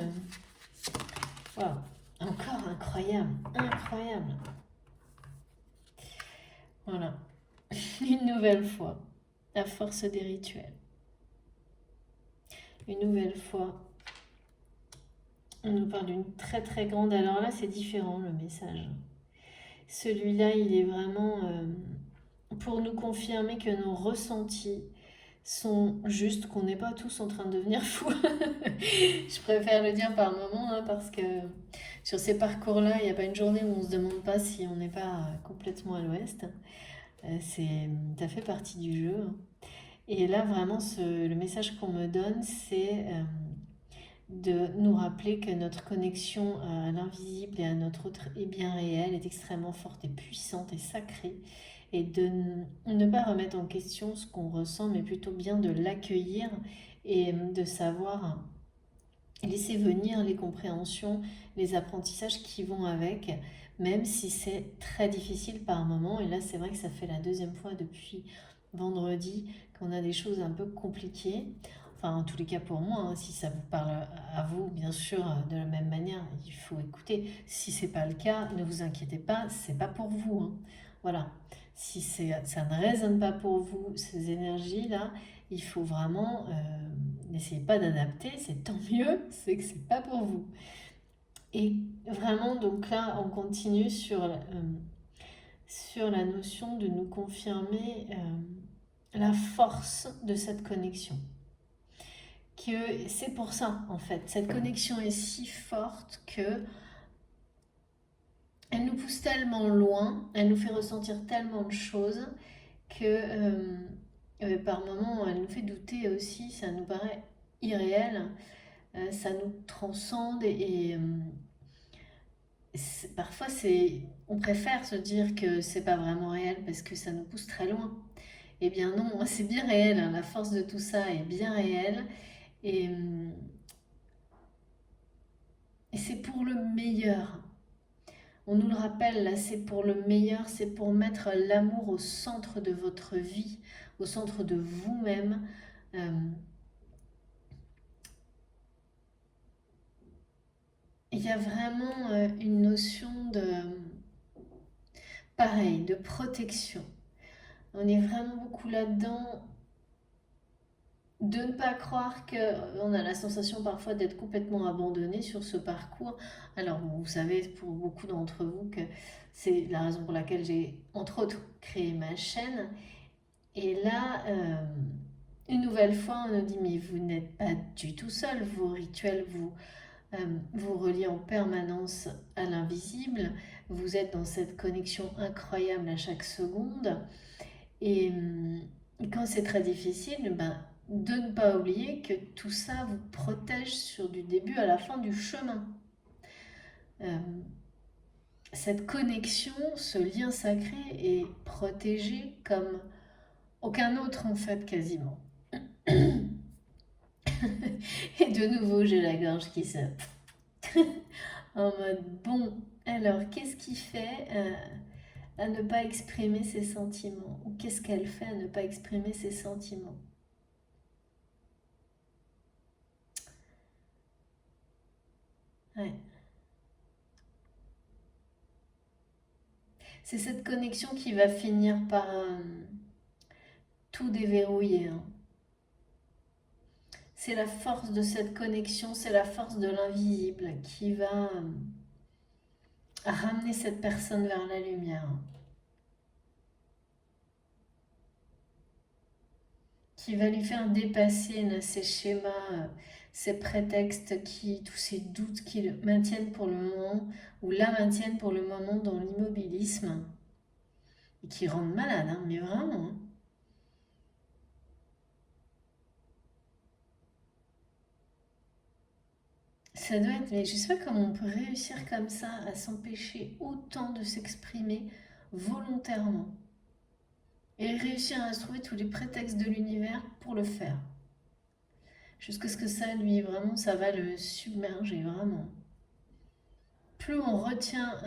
Wow, encore incroyable, incroyable. Voilà, une nouvelle fois, la force des rituels. Une nouvelle fois, on nous parle d'une très très grande... Alors là, c'est différent le message. Celui-là, il est vraiment pour nous confirmer que nos ressentis sont justes, qu'on n'est pas tous en train de devenir fous. Je préfère le dire par moment, hein, parce que sur ces parcours-là, il n'y a pas une journée où on ne se demande pas si on n'est pas complètement à l'ouest. Ça fait partie du jeu. Et là, vraiment, le message qu'on me donne, c'est de nous rappeler que notre connexion à l'invisible et à notre autre et bien réel est extrêmement forte et puissante et sacrée, et de ne pas remettre en question ce qu'on ressent, mais plutôt bien de l'accueillir et de savoir laisser venir les compréhensions, les apprentissages qui vont avec, même si c'est très difficile par moment. Et là, c'est vrai que ça fait la deuxième fois depuis vendredi qu'on a des choses un peu compliquées. Enfin, en tous les cas pour moi, hein, si ça vous parle à vous, bien sûr, de la même manière, il faut écouter. Si c'est pas le cas, ne vous inquiétez pas, c'est pas pour vous. Hein. Voilà. Si ça ne résonne pas pour vous, ces énergies-là, il faut vraiment n'essayez pas d'adapter, c'est tant mieux, c'est que c'est pas pour vous. Et vraiment, donc là, on continue sur la notion de nous confirmer la force de cette connexion. Que c'est pour ça, en fait, cette connexion est si forte que elle nous pousse tellement loin, elle nous fait ressentir tellement de choses que par moments, elle nous fait douter aussi, ça nous paraît irréel, ça nous transcende et parfois on préfère se dire que c'est pas vraiment réel parce que ça nous pousse très loin. Eh bien non, c'est bien réel, hein, la force de tout ça est bien réelle et, et c'est pour le meilleur. On nous le rappelle là, c'est pour le meilleur, c'est pour mettre l'amour au centre de votre vie, au centre de vous-même. Il y a vraiment une notion pareil, de protection. On est vraiment beaucoup là-dedans, de ne pas croire qu'on a la sensation parfois d'être complètement abandonné sur ce parcours. Alors vous savez pour beaucoup d'entre vous que c'est la raison pour laquelle j'ai entre autres créé ma chaîne. Et là, une nouvelle fois, on nous dit mais vous n'êtes pas du tout seul, vos rituels vous relient en permanence à l'invisible, vous êtes dans cette connexion incroyable à chaque seconde. Et quand c'est très difficile, de ne pas oublier que tout ça vous protège sur du début à la fin du chemin. Cette connexion, ce lien sacré est protégé comme aucun autre en fait quasiment. Et de nouveau, j'ai la gorge qui se... en mode, bon, alors qu'est-ce qui fait à ne pas exprimer ses sentiments? Ou qu'est-ce qu'elle fait à ne pas exprimer ses sentiments? Ouais. C'est cette connexion qui va finir par tout déverrouiller. Hein. C'est la force de cette connexion, c'est la force de l'invisible qui va ramener cette personne vers la lumière. Qui va lui faire dépasser ces schémas, ces prétextes, tous ces doutes qui le maintiennent pour le moment, ou la maintiennent pour le moment dans l'immobilisme, et qui rendent malade, hein, mais vraiment. Hein. Ça doit être, mais je sais pas comment on peut réussir comme ça à s'empêcher autant de s'exprimer volontairement. et réussir à se trouver tous les prétextes de l'univers pour le faire. Jusqu'à ce que ça, lui, vraiment, ça va le submerger, vraiment. Plus on retient,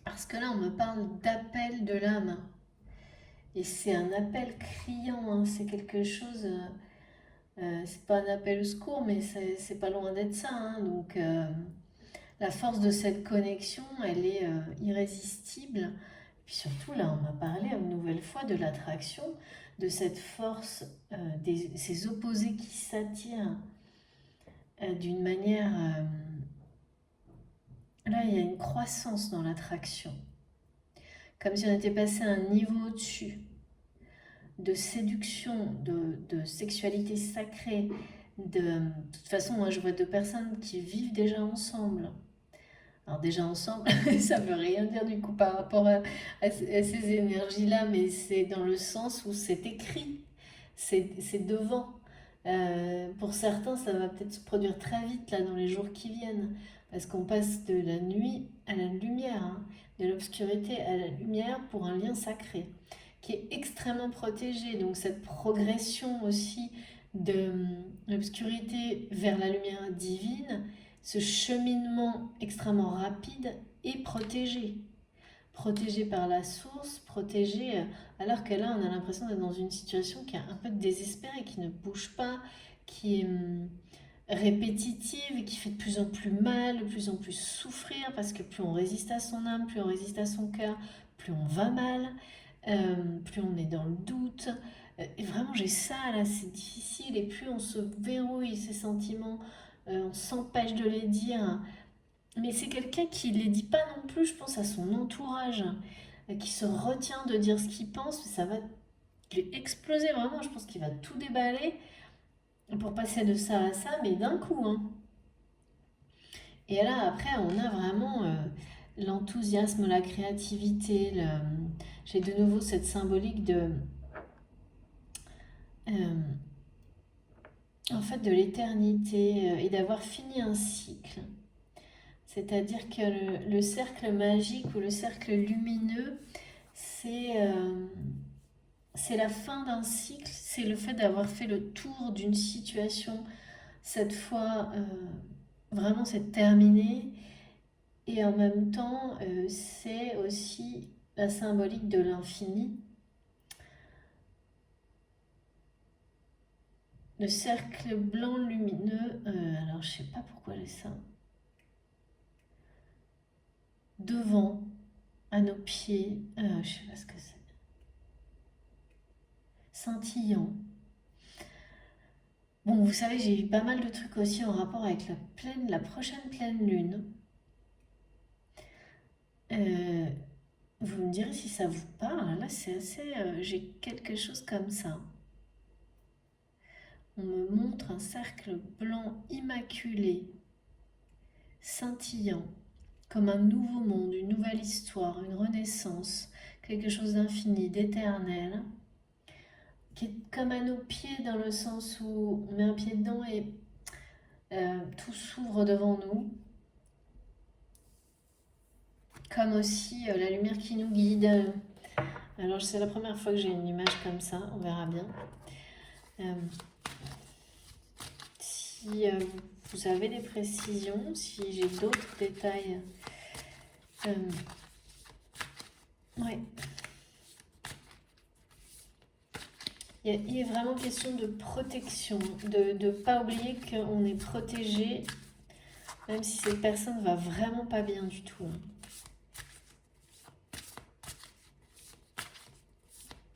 parce que là, on me parle d'appel de l'âme. Et c'est un appel criant, hein, c'est quelque chose, c'est pas un appel au secours, mais c'est pas loin d'être ça, hein. Donc, la force de cette connexion, elle est irrésistible. Puis surtout, là, on m'a parlé une nouvelle fois de l'attraction, de cette force, ces opposés qui s'attirent d'une manière... là, il y a une croissance dans l'attraction. Comme si on était passé à un niveau au-dessus de séduction, de sexualité sacrée. De toute façon, moi, je vois deux personnes qui vivent déjà ensemble. Alors déjà ensemble, ça veut rien dire du coup par rapport à ces énergies-là, mais c'est dans le sens où c'est écrit, c'est devant. Pour certains, ça va peut-être se produire très vite là dans les jours qui viennent, parce qu'on passe de la nuit à la lumière, hein, de l'obscurité à la lumière pour un lien sacré, qui est extrêmement protégé. Donc cette progression aussi de l'obscurité vers la lumière divine, ce cheminement extrêmement rapide est protégé. Protégé par la source, protégé, alors que là, on a l'impression d'être dans une situation qui est un peu désespérée, qui ne bouge pas, qui est répétitive et qui fait de plus en plus mal, de plus en plus souffrir, parce que plus on résiste à son âme, plus on résiste à son cœur, plus on va mal, plus on est dans le doute. Et vraiment, j'ai ça là, c'est difficile, et plus on se verrouille ces sentiments, on s'empêche de les dire. Mais c'est quelqu'un qui ne les dit pas non plus, je pense, à son entourage, qui se retient de dire ce qu'il pense, ça va lui exploser vraiment, je pense qu'il va tout déballer pour passer de ça à ça, mais d'un coup, hein. Et là, après, on a vraiment l'enthousiasme, la créativité. J'ai de nouveau cette symbolique euh, en fait, de l'éternité et d'avoir fini un cycle. C'est-à-dire que le cercle magique ou le cercle lumineux, c'est la fin d'un cycle, c'est le fait d'avoir fait le tour d'une situation. Cette fois, vraiment, c'est terminé. Et en même temps, c'est aussi la symbolique de l'infini. Le cercle blanc lumineux, alors je sais pas pourquoi j'ai ça. Devant, à nos pieds, je sais pas ce que c'est. Scintillant. Bon, vous savez, j'ai eu pas mal de trucs aussi en rapport avec la prochaine pleine lune. Euh, vous me direz si ça vous parle. Là, c'est assez. J'ai quelque chose comme ça. On me montre un cercle blanc immaculé, scintillant, comme un nouveau monde, une nouvelle histoire, une renaissance, quelque chose d'infini, d'éternel, qui est comme à nos pieds dans le sens où on met un pied dedans et tout s'ouvre devant nous, comme aussi la lumière qui nous guide. Alors c'est la première fois que j'ai une image comme ça, on verra bien. Si vous avez des précisions, si j'ai d'autres détails, ouais. Il est vraiment question de protection, de ne pas oublier qu'on est protégé, même si cette personne va vraiment pas bien du tout.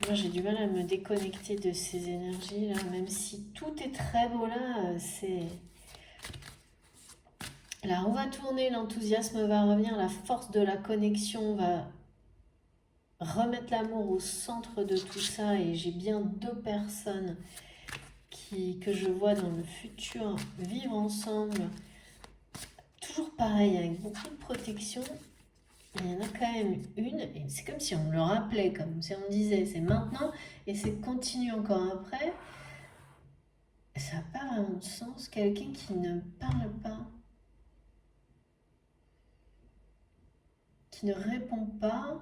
Moi, j'ai du mal à me déconnecter de ces énergies-là, même si tout est très beau là, c'est... Là, on va tourner, l'enthousiasme va revenir, la force de la connexion va remettre l'amour au centre de tout ça, et j'ai bien deux personnes que je vois dans le futur vivre ensemble, toujours pareil, avec beaucoup de protection. Il y en a quand même une, et c'est comme si on me le rappelait, comme si on me disait c'est maintenant et c'est continue encore après. Ça n'a pas vraiment de sens. Quelqu'un qui ne parle pas, qui ne répond pas,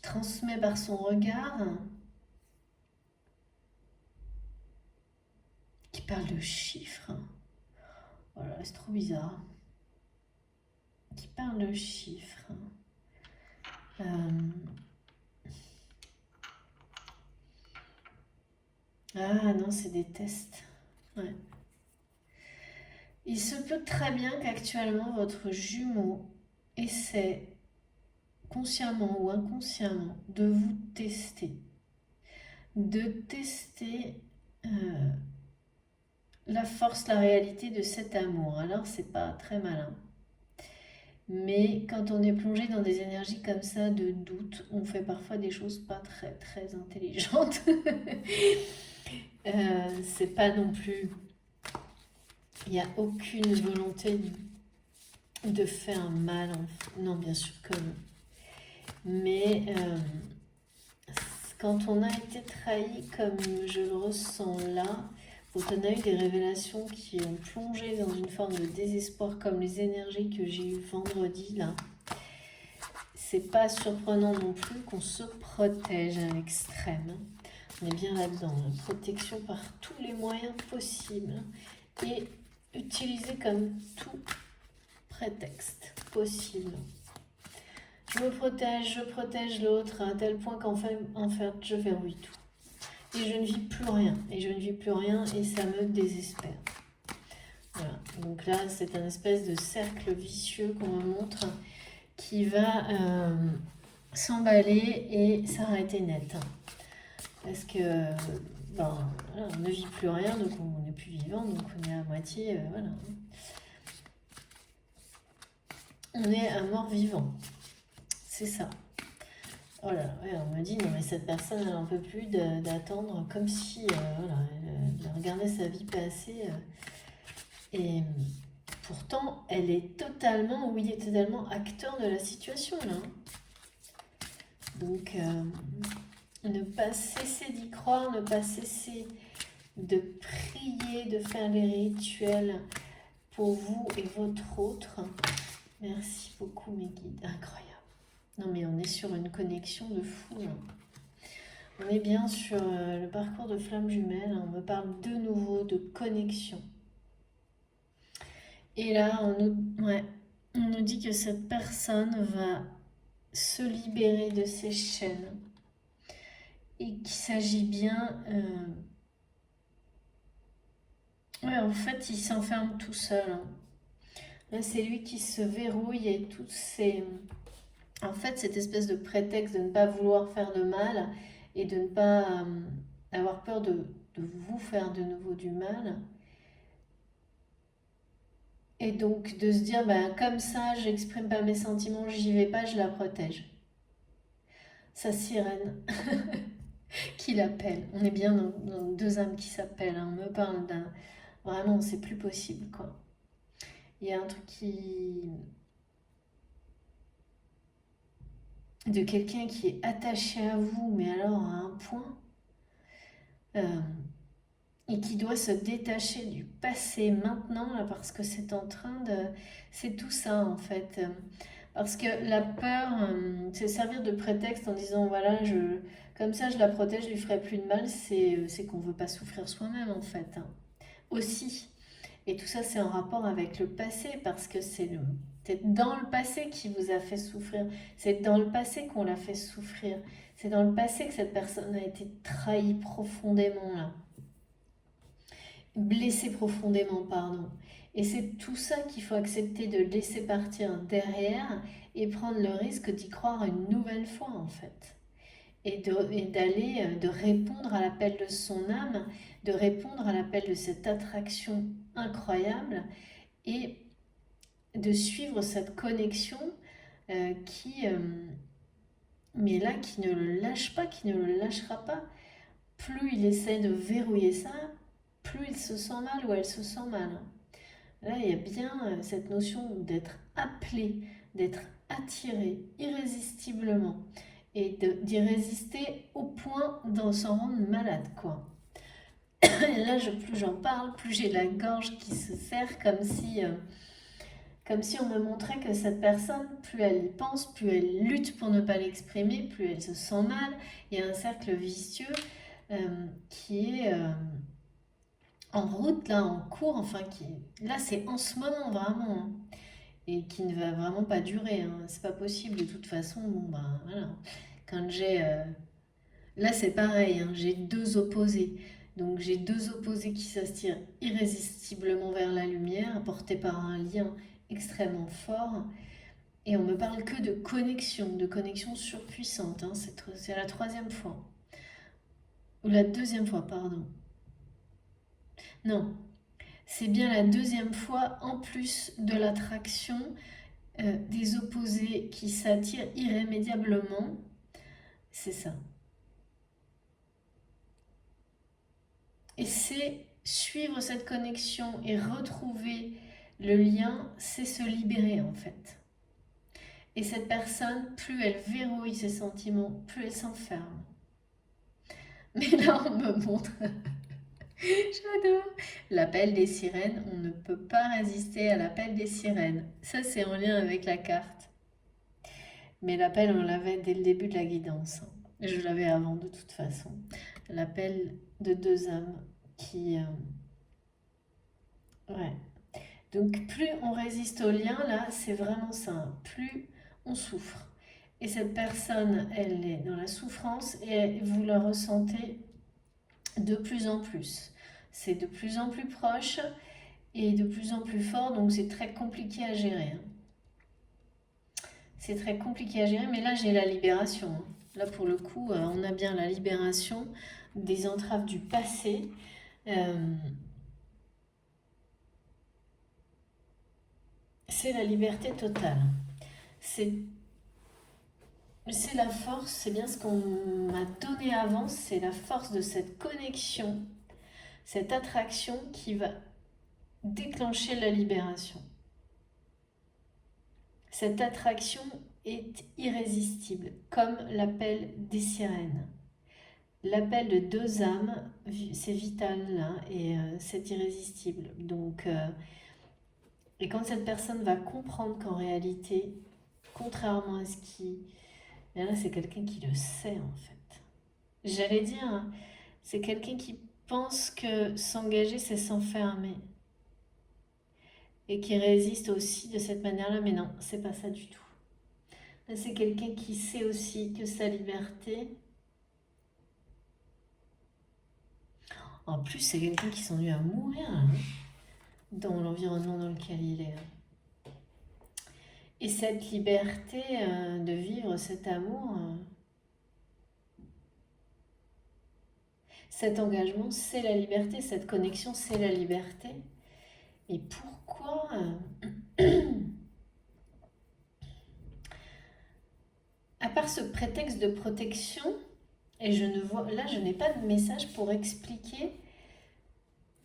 transmet par son regard, qui parle de chiffres. Voilà, c'est trop bizarre. Qui parle de chiffres. Ah non, c'est des tests. Ouais. Il se peut très bien qu'actuellement votre jumeau essaie, consciemment ou inconsciemment, de vous tester. De tester la force, la réalité de cet amour. Alors, c'est pas très malin. Mais quand on est plongé dans des énergies comme ça de doute, on fait parfois des choses pas très très intelligentes. C'est pas non plus... Il n'y a aucune volonté de faire mal. Non, bien sûr que non. Mais quand on a été trahi comme je le ressens là, quand on a eu des révélations qui ont plongé dans une forme de désespoir comme les énergies que j'ai eues vendredi là, c'est pas surprenant non plus qu'on se protège à l'extrême. On est bien là-dedans, la protection par tous les moyens possibles et utilisé comme tout prétexte possible. Je protège l'autre à tel point qu'en fait, je verrouille tout. Et je ne vis plus rien. Et ça me désespère. Voilà. Donc là, c'est un espèce de cercle vicieux qu'on me montre qui va s'emballer et s'arrêter net. Parce que voilà, on ne vit plus rien, donc on n'est plus vivant, donc on est à moitié, voilà. On est un mort-vivant. C'est ça. Voilà, ouais, on me dit, non mais cette personne, elle n'en peut plus d'attendre, comme si voilà, elle regardait sa vie passer. Et pourtant, elle est totalement, oui, elle est totalement acteur de la situation, là. Donc, ne pas cesser d'y croire, ne pas cesser de prier, de faire les rituels pour vous et votre autre. Merci beaucoup, mes guides. Incroyable. Non, mais on est sur une connexion de fou, là. On est bien sur le parcours de flamme jumelle. On me parle de nouveau de connexion. Et là, on nous dit que cette personne va se libérer de ses chaînes. Et qu'il s'agit bien... Ouais, en fait, il s'enferme tout seul. Hein. Là, c'est lui qui se verrouille et toutes ces... En fait, cette espèce de prétexte de ne pas vouloir faire de mal et de ne pas avoir peur de vous faire de nouveau du mal. Et donc de se dire, bah, comme ça, j'exprime pas mes sentiments, j'y vais pas, je la protège. Sa sirène qui l'appelle. On est bien dans deux âmes qui s'appellent. Hein. On me parle d'un... Vraiment, c'est plus possible, quoi. Il y a un truc de quelqu'un qui est attaché à vous, mais alors à un point, et qui doit se détacher du passé maintenant, là, parce que c'est en train de... C'est tout ça, en fait. Parce que la peur, c'est servir de prétexte en disant, voilà, comme ça, je la protège, je lui ferai plus de mal, c'est qu'on veut pas souffrir soi-même, en fait. Hein. Aussi. Et tout ça, c'est en rapport avec le passé, parce que c'est dans le passé qui vous a fait souffrir. C'est dans le passé qu'on l'a fait souffrir. C'est dans le passé que cette personne a été trahie profondément, là. Blessée profondément, pardon. Et c'est tout ça qu'il faut accepter de laisser partir derrière et prendre le risque d'y croire une nouvelle fois, en fait. Et d'aller, de répondre à l'appel de son âme, de répondre à l'appel de cette attraction incroyable et de suivre cette connexion mais là, qui ne le lâche pas, qui ne le lâchera pas. Plus il essaie de verrouiller ça, plus il se sent mal ou elle se sent mal. Là, il y a bien cette notion d'être appelé, d'être attiré irrésistiblement et d'y résister au point d'en s'en rendre malade, quoi. Et là, plus j'en parle, plus j'ai la gorge qui se serre comme si Comme si on me montrait que cette personne, plus elle y pense, plus elle lutte pour ne pas l'exprimer, plus elle se sent mal. Il y a un cercle vicieux qui est en route, là, en cours, enfin, là, c'est en ce moment, vraiment, hein, et qui ne va vraiment pas durer, hein. C'est pas possible, de toute façon, bon, ben, voilà. Quand j'ai... là, c'est pareil, hein, j'ai deux opposés. Donc, j'ai deux opposés qui s'attirent irrésistiblement vers la lumière, portés par un lien extrêmement fort. Et on me parle que de connexion surpuissante, hein. C'est la troisième fois. Ou la deuxième fois, pardon. Non, c'est bien la deuxième fois, en plus de l'attraction des opposés qui s'attirent irrémédiablement. C'est ça. Et c'est suivre cette connexion et retrouver le lien, c'est se libérer en fait. Et cette personne, plus elle verrouille ses sentiments, plus elle s'enferme. Mais là, on me montre, j'adore, l'appel des sirènes. On ne peut pas résister à l'appel des sirènes. Ça, c'est en lien avec la carte. Mais l'appel, on l'avait dès le début de la guidance. Je l'avais avant de toute façon. L'appel de deux âmes qui... ouais. Donc plus on résiste au lien, là, c'est vraiment ça. Plus on souffre. Et cette personne, elle est dans la souffrance et vous la ressentez de plus en plus. C'est de plus en plus proche et de plus en plus fort, donc c'est très compliqué à gérer, hein. C'est très compliqué à gérer, mais là j'ai la libération, hein. Là pour le coup, on a bien la libération des entraves du passé. C'est la liberté totale. C'est la force, c'est bien ce qu'on m'a donné avant, c'est la force de cette connexion, cette attraction qui va déclencher la libération. Cette attraction est irrésistible, comme l'appel des sirènes. L'appel de deux âmes, c'est vital là, et c'est irrésistible. Donc, et quand cette personne va comprendre qu'en réalité, contrairement à ce qui... là, c'est quelqu'un qui le sait en fait. J'allais dire, hein, c'est quelqu'un qui pense que s'engager, c'est s'enfermer. Et qui résiste aussi de cette manière-là, mais non, c'est pas ça du tout. Là, c'est quelqu'un qui sait aussi que sa liberté... En plus, c'est quelqu'un qui s'ennuie à mourir, hein, dans l'environnement dans lequel il est. Et cette liberté de vivre cet amour, cet engagement, c'est la liberté, cette connexion, c'est la liberté. Et pourquoi à part ce prétexte de protection, et je n'ai pas de message pour expliquer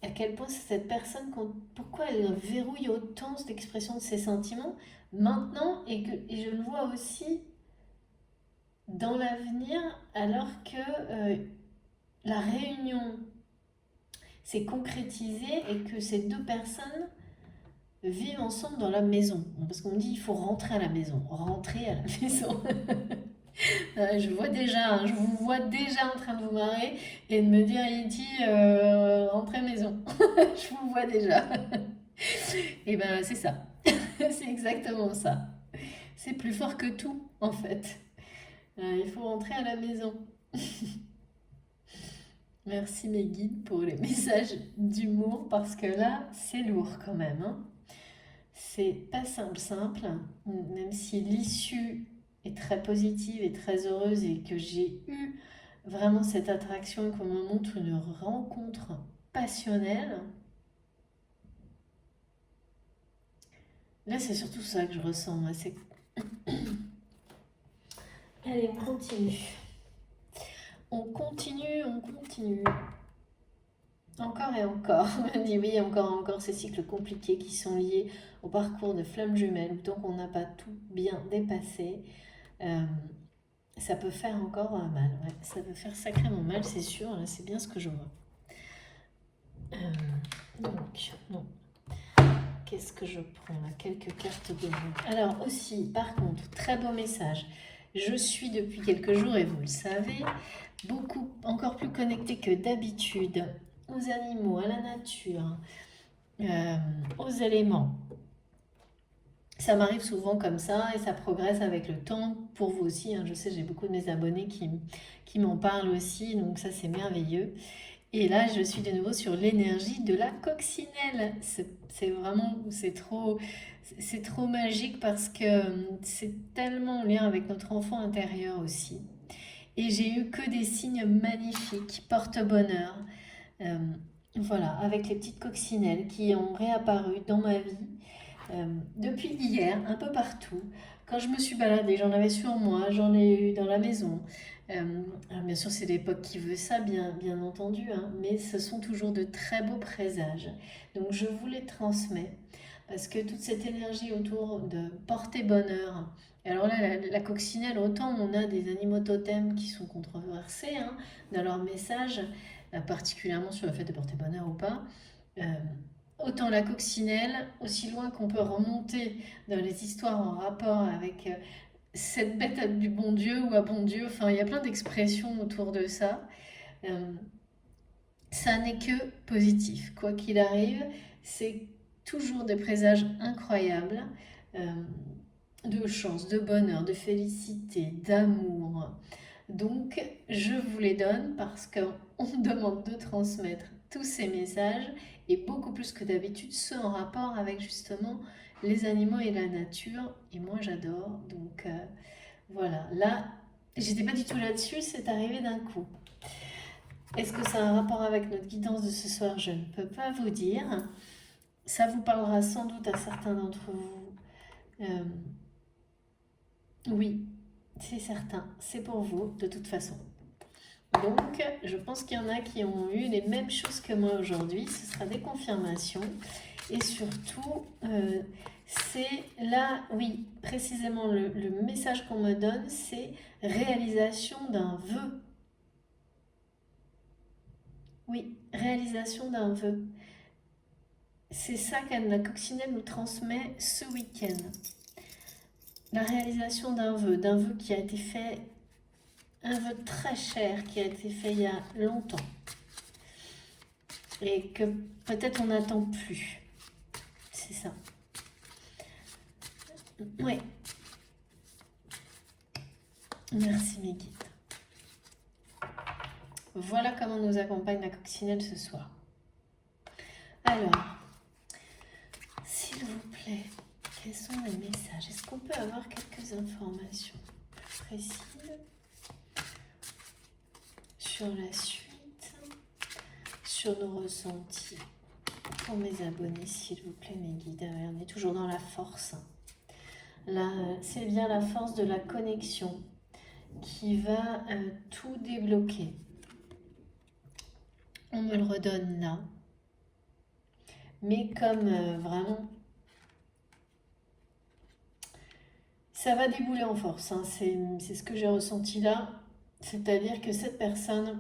à quel point cette personne, pourquoi elle verrouille autant cette expression de ses sentiments maintenant, et je le vois aussi dans l'avenir, alors que la réunion s'est concrétisée et que ces deux personnes vivent ensemble dans la maison. Parce qu'on me dit il faut rentrer à la maison. Rentrer à la maison. Je vous vois déjà en train de vous marrer et de me dire Yeti, rentrez à la maison. Je vous vois déjà. Et ben c'est ça. C'est exactement ça. C'est plus fort que tout en fait. Il faut rentrer à la maison. Merci mes guides pour les messages d'humour parce que là c'est lourd quand même, hein. C'est pas simple, même si l'issue est très positive et très heureuse et que j'ai eu vraiment cette attraction et qu'on me montre une rencontre passionnelle. Là, c'est surtout ça que je ressens. Allez, on continue. On continue. Encore et encore. On me dit oui, encore ces cycles compliqués qui sont liés au parcours de flammes jumelles. Tant qu'on n'a pas tout bien dépassé, ça peut faire encore mal. Ouais. Ça peut faire sacrément mal, c'est sûr. Là, c'est bien ce que je vois. Donc, non. qu'est-ce que je prends là? Quelques cartes de vous. Alors aussi, par contre, très beau message. Je suis depuis quelques jours, et vous le savez, encore plus connectée que d'habitude aux animaux, à la nature, aux éléments. Ça m'arrive souvent comme ça et ça progresse avec le temps. Pour vous aussi, hein, je sais, j'ai beaucoup de mes abonnés qui m'en parlent aussi, donc ça c'est merveilleux. Et là, je suis de nouveau sur l'énergie de la coccinelle. C'est vraiment, c'est trop magique parce que c'est tellement en lien avec notre enfant intérieur aussi. Et j'ai eu que des signes magnifiques, porte-bonheur. Euh, voilà, avec les petites coccinelles qui ont réapparu dans ma vie depuis hier, un peu partout. Quand je me suis baladée, j'en avais sur moi, j'en ai eu dans la maison. Alors bien sûr, c'est l'époque qui veut ça, bien entendu, hein, mais ce sont toujours de très beaux présages. Donc je vous les transmets parce que toute cette énergie autour de porter bonheur. Alors là, la coccinelle, autant on a des animaux totems qui sont controversés hein, dans leur message, particulièrement sur le fait de porter bonheur ou pas. Euh, Autant la coccinelle, aussi loin qu'on peut remonter dans les histoires en rapport avec cette bête du bon Dieu ou à bon Dieu, enfin il y a plein d'expressions autour de ça. Euh, Ça n'est que positif. Quoi qu'il arrive, c'est toujours des présages incroyables euh, de chance, de bonheur, de félicité, d'amour. Donc, je vous les donne parce qu'on me demande de transmettre tous ces messages et beaucoup plus que d'habitude, ceux en rapport avec justement les animaux et la nature. Et moi, j'adore. Donc, voilà. Là, j'étais pas du tout là-dessus, c'est arrivé d'un coup. Est-ce que ça a un rapport avec notre guidance de ce soir? Je ne peux pas vous dire. Ça vous parlera sans doute à certains d'entre vous. Euh, oui, c'est certain. C'est pour vous, de toute façon. Donc, je pense qu'il y en a qui ont eu les mêmes choses que moi aujourd'hui. Ce sera des confirmations. Et surtout, c'est là, oui, précisément le message qu'on me donne, c'est réalisation d'un vœu. Oui, réalisation d'un vœu. C'est ça qu'Anna Coccinelle nous transmet ce week-end. La réalisation d'un vœu qui a été fait, un vœu très cher qui a été fait il y a longtemps. Et que peut-être on n'attend plus. C'est ça. Oui. Merci mes guides. Voilà comment nous accompagne la coccinelle ce soir. Alors, s'il vous plaît, quels sont les messages? Est-ce qu'on peut avoir quelques informations plus précises sur la suite, sur nos ressentis? Pour mes abonnés, s'il vous plaît, mes guides. On est toujours dans la force. Là, c'est bien la force de la connexion qui va tout débloquer. On me le redonne là. Mais comme vraiment, ça va débouler en force. Hein. C'est ce que j'ai ressenti là. C'est-à-dire que cette personne,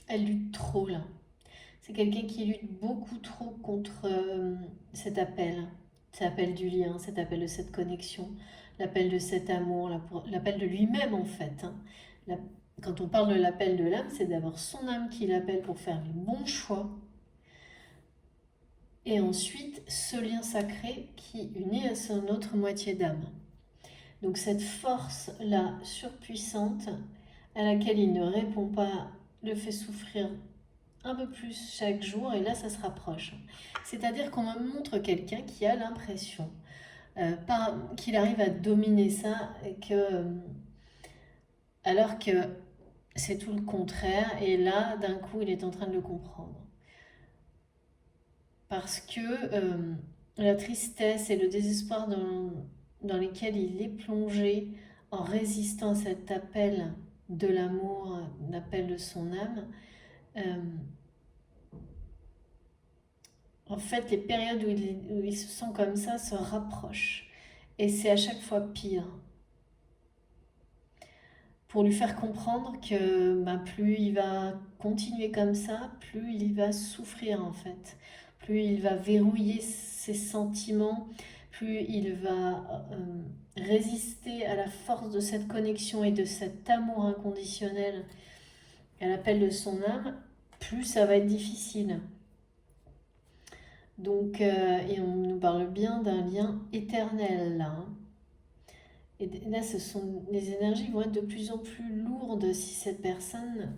elle lutte trop là. C'est quelqu'un qui lutte beaucoup trop contre cet appel du lien, cet appel de cette connexion, l'appel de cet amour, l'appel de lui-même en fait. Hein. Quand on parle de l'appel de l'âme, c'est d'abord son âme qui l'appelle pour faire les bons choix. Et ensuite, ce lien sacré qui unit à son autre moitié d'âme. Donc cette force-là surpuissante, à laquelle il ne répond pas, le fait souffrir un peu plus chaque jour, et là ça se rapproche. C'est-à-dire qu'on me montre quelqu'un qui a l'impression qu'il arrive à dominer ça, alors que c'est tout le contraire, et là d'un coup il est en train de le comprendre. Parce que la tristesse et le désespoir dans lesquels il est plongé en résistant à cet appel de l'amour, l'appel de son âme, en fait, les périodes où il se sent comme ça se rapprochent. Et c'est à chaque fois pire. Pour lui faire comprendre que plus il va continuer comme ça, plus il va souffrir en fait. plus il va verrouiller ses sentiments, plus il va résister à la force de cette connexion et de cet amour inconditionnel à l'appel de son âme, plus ça va être difficile. Donc, et on nous parle bien d'un lien éternel là, hein. Et là, les énergies vont être de plus en plus lourdes si cette personne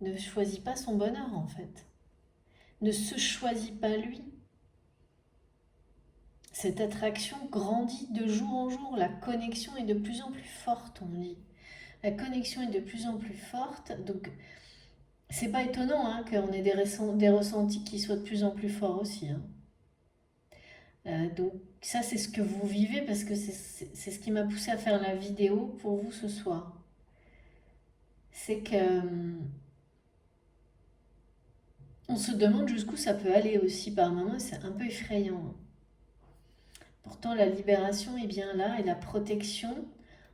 ne choisit pas son bonheur en fait, ne se choisit pas lui. Cette attraction grandit de jour en jour, la connexion est de plus en plus forte, on dit. La connexion est de plus en plus forte, donc c'est pas étonnant hein, qu'on ait des ressentis qui soient de plus en plus forts aussi. Hein. Donc ça c'est ce que vous vivez parce que c'est ce qui m'a poussé à faire la vidéo pour vous ce soir. C'est que on se demande jusqu'où ça peut aller aussi par moments, c'est un peu effrayant. Hein. Pourtant la libération est bien là et la protection,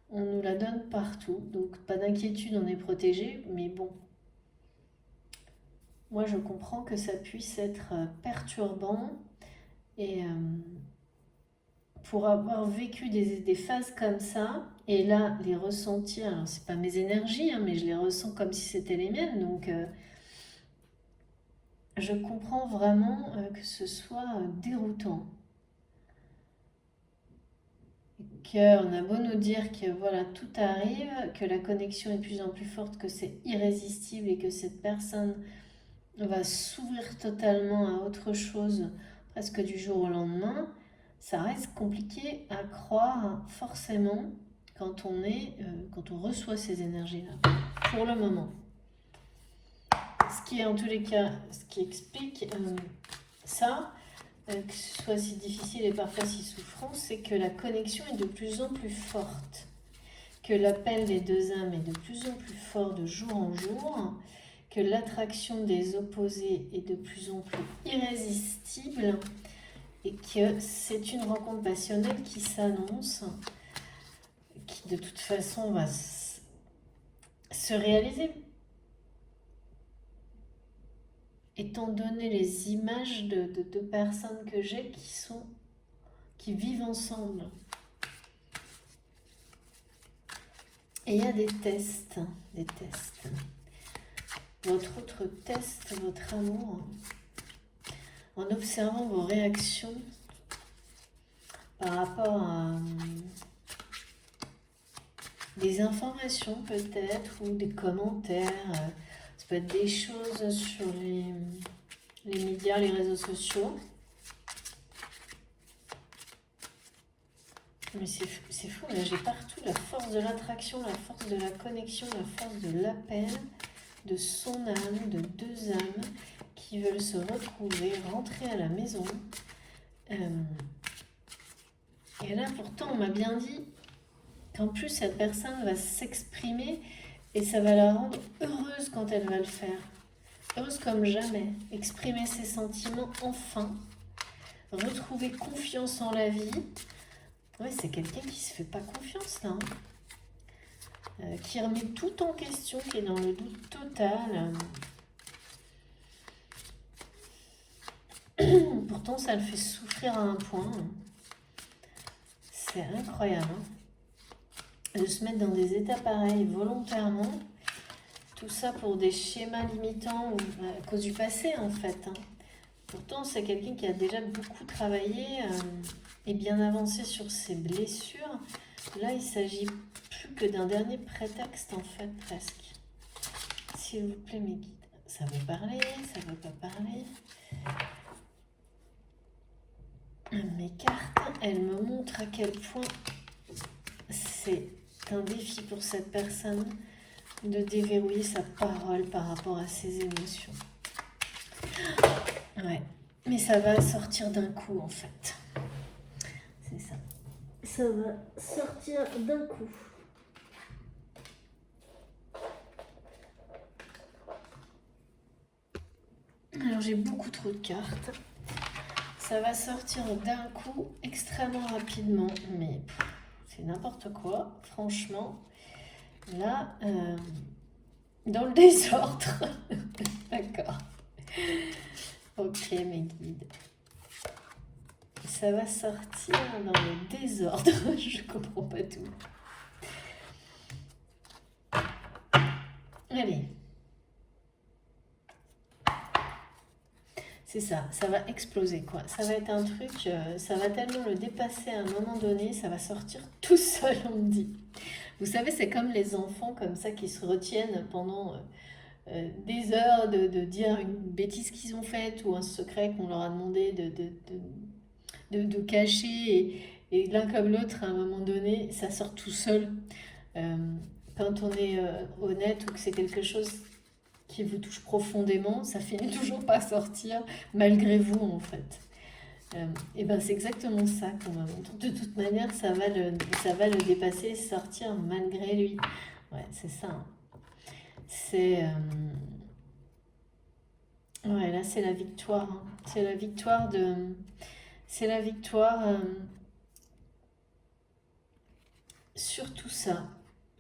on nous la donne partout. Donc pas d'inquiétude, on est protégé, mais bon. Moi je comprends que ça puisse être perturbant et pour avoir vécu des phases comme ça, et là, les ressentir, alors c'est pas mes énergies, hein, mais je les ressens comme si c'était les miennes, donc je comprends vraiment que ce soit déroutant. Qu'on a beau nous dire que voilà, tout arrive, que la connexion est de plus en plus forte, que c'est irrésistible et que cette personne va s'ouvrir totalement à autre chose presque du jour au lendemain, ça reste compliqué à croire forcément quand on reçoit ces énergies-là, pour le moment. Ce qui est en tous les cas, ce qui explique ça, que ce soit si difficile et parfois si souffrant, c'est que la connexion est de plus en plus forte, que l'appel des deux âmes est de plus en plus fort de jour en jour, que l'attraction des opposés est de plus en plus irrésistible et que c'est une rencontre passionnelle qui s'annonce, qui de toute façon va se réaliser. Étant donné les images de deux personnes que j'ai qui vivent ensemble. Et il y a des tests. Votre autre test, votre amour, en observant vos réactions par rapport à des informations peut-être ou des commentaires. Ça peut être des choses sur les médias, les réseaux sociaux. Mais c'est fou, là j'ai partout la force de l'attraction, la force de la connexion, la force de l'appel, de son âme, de deux âmes qui veulent se retrouver, rentrer à la maison. Et là pourtant on m'a bien dit qu'en plus cette personne va s'exprimer et ça va la rendre heureuse quand elle va le faire. Heureuse comme jamais. Exprimer ses sentiments enfin. Retrouver confiance en la vie. Ouais, c'est quelqu'un qui se fait pas confiance là. Hein. Qui remet tout en question, qui est dans le doute total. Pourtant, ça le fait souffrir à un point. C'est incroyable. Hein. De se mettre dans des états pareils volontairement. Tout ça pour des schémas limitants ou à cause du passé en fait. Hein. Pourtant, c'est quelqu'un qui a déjà beaucoup travaillé et bien avancé sur ses blessures. Là, il s'agit plus que d'un dernier prétexte en fait, presque. S'il vous plaît, mes guides. Ça veut parler, ça veut pas parler. Mes cartes, elles me montrent à quel point c'est un défi pour cette personne de déverrouiller sa parole par rapport à ses émotions. Ouais, mais ça va sortir d'un coup en fait. C'est ça. Ça va sortir d'un coup. Alors j'ai beaucoup trop de cartes. Ça va sortir d'un coup extrêmement rapidement, mais c'est n'importe quoi, franchement. Là, dans le désordre. D'accord. Ok, mes guides. Ça va sortir dans le désordre. Je comprends pas tout. Allez. C'est ça va exploser quoi. Ça va être un truc, ça va tellement le dépasser à un moment donné, ça va sortir tout seul, on me dit. Vous savez, c'est comme les enfants comme ça qui se retiennent pendant des heures de dire une bêtise qu'ils ont faite ou un secret qu'on leur a demandé de cacher et l'un comme l'autre, à un moment donné, ça sort tout seul. Euh, Quand on est honnête ou que c'est quelque chose qui vous touche profondément, ça finit toujours par sortir malgré vous en fait. Et ben c'est exactement ça qu'on va montrer. De toute manière, ça va le dépasser, sortir malgré lui. Ouais, c'est ça. Hein. C'est ouais, là c'est la victoire. Hein. C'est la victoire de. C'est la victoire sur tout ça.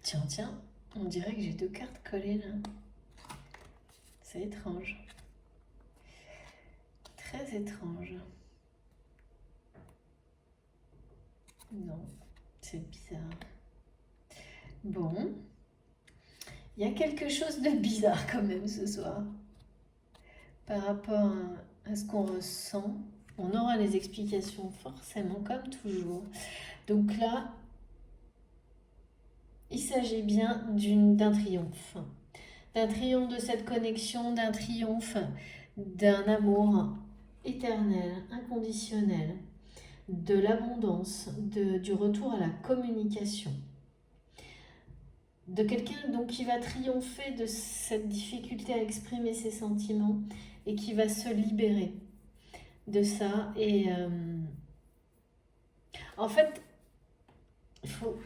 Tiens, on dirait que j'ai 2 cartes collées là. C'est étrange. Très étrange. Non, c'est bizarre. Bon, il y a quelque chose de bizarre quand même ce soir. Par rapport à ce qu'on ressent, on aura les explications forcément, comme toujours. Donc là, il s'agit bien d'un triomphe. D'un triomphe de cette connexion, d'un triomphe d'un amour éternel, inconditionnel, de l'abondance, du retour à la communication. De quelqu'un donc qui va triompher de cette difficulté à exprimer ses sentiments et qui va se libérer de ça. Et en fait,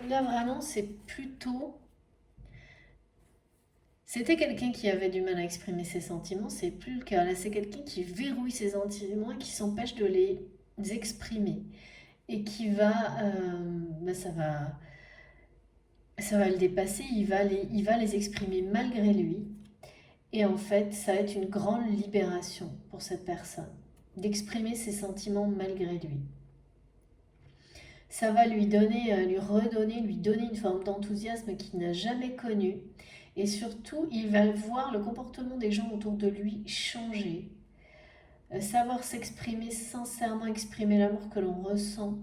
là vraiment, c'est plutôt... C'était quelqu'un qui avait du mal à exprimer ses sentiments, c'est plus le cas. Là, c'est quelqu'un qui verrouille ses sentiments et qui s'empêche de les exprimer. Et qui va... ça va le dépasser, il va les exprimer malgré lui. Et en fait, ça va être une grande libération pour cette personne, d'exprimer ses sentiments malgré lui. Ça va lui donner, lui donner une forme d'enthousiasme qu'il n'a jamais connu. Et surtout, il va voir le comportement des gens autour de lui changer. Savoir s'exprimer sincèrement, exprimer l'amour que l'on ressent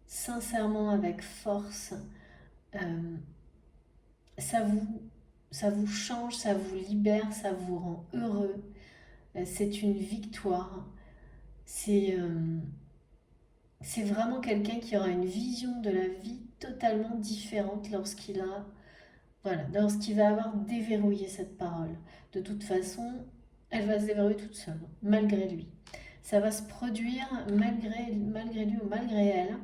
sincèrement avec force. Euh, ça vous change, ça vous libère, ça vous rend heureux. C'est une victoire. C'est vraiment quelqu'un qui aura une vision de la vie totalement différente lorsqu'il va avoir déverrouillé cette parole. De toute façon, elle va se déverrouiller toute seule, malgré lui. Ça va se produire malgré lui ou malgré elle,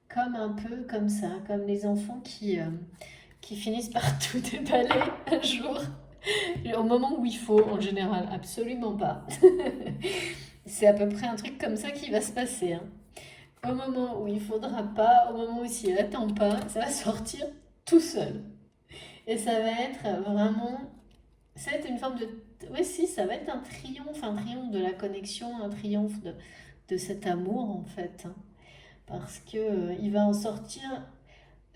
comme un peu comme ça, comme les enfants qui finissent par tout déballer un jour, au moment où il faut, en général, absolument pas. C'est à peu près un truc comme ça qui va se passer. Hein. Au moment où il faudra pas, au moment où s'il attend pas, ça va sortir tout seul. Et ça va être vraiment, ça va être une forme de, oui si, ça va être un triomphe de la connexion, un triomphe de cet amour en fait. Hein. Parce que il va en sortir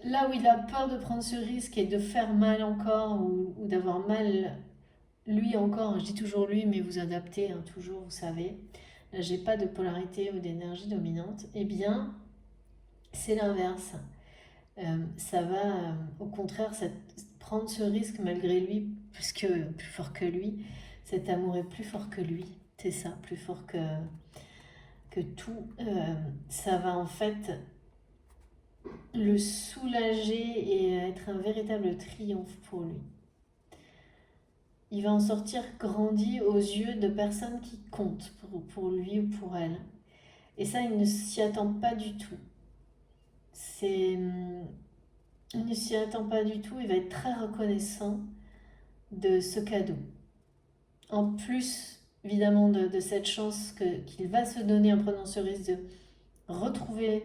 là où il a peur de prendre ce risque et de faire mal encore ou d'avoir mal lui encore, je dis toujours lui, mais vous adaptez hein, toujours, vous savez. Là, j'ai pas de polarité ou d'énergie dominante. Eh bien, c'est l'inverse. Ça va, au contraire, prendre ce risque malgré lui, puisque plus fort que lui. Cet amour est plus fort que lui. C'est ça, plus fort que tout. Ça va en fait le soulager et être un véritable triomphe pour lui. Il va en sortir grandi aux yeux de personnes qui comptent pour lui ou pour elle. Et ça, il ne s'y attend pas du tout. Il ne s'y attend pas du tout, il va être très reconnaissant de ce cadeau. En plus, évidemment, de cette chance qu'il va se donner en prenant ce risque de retrouver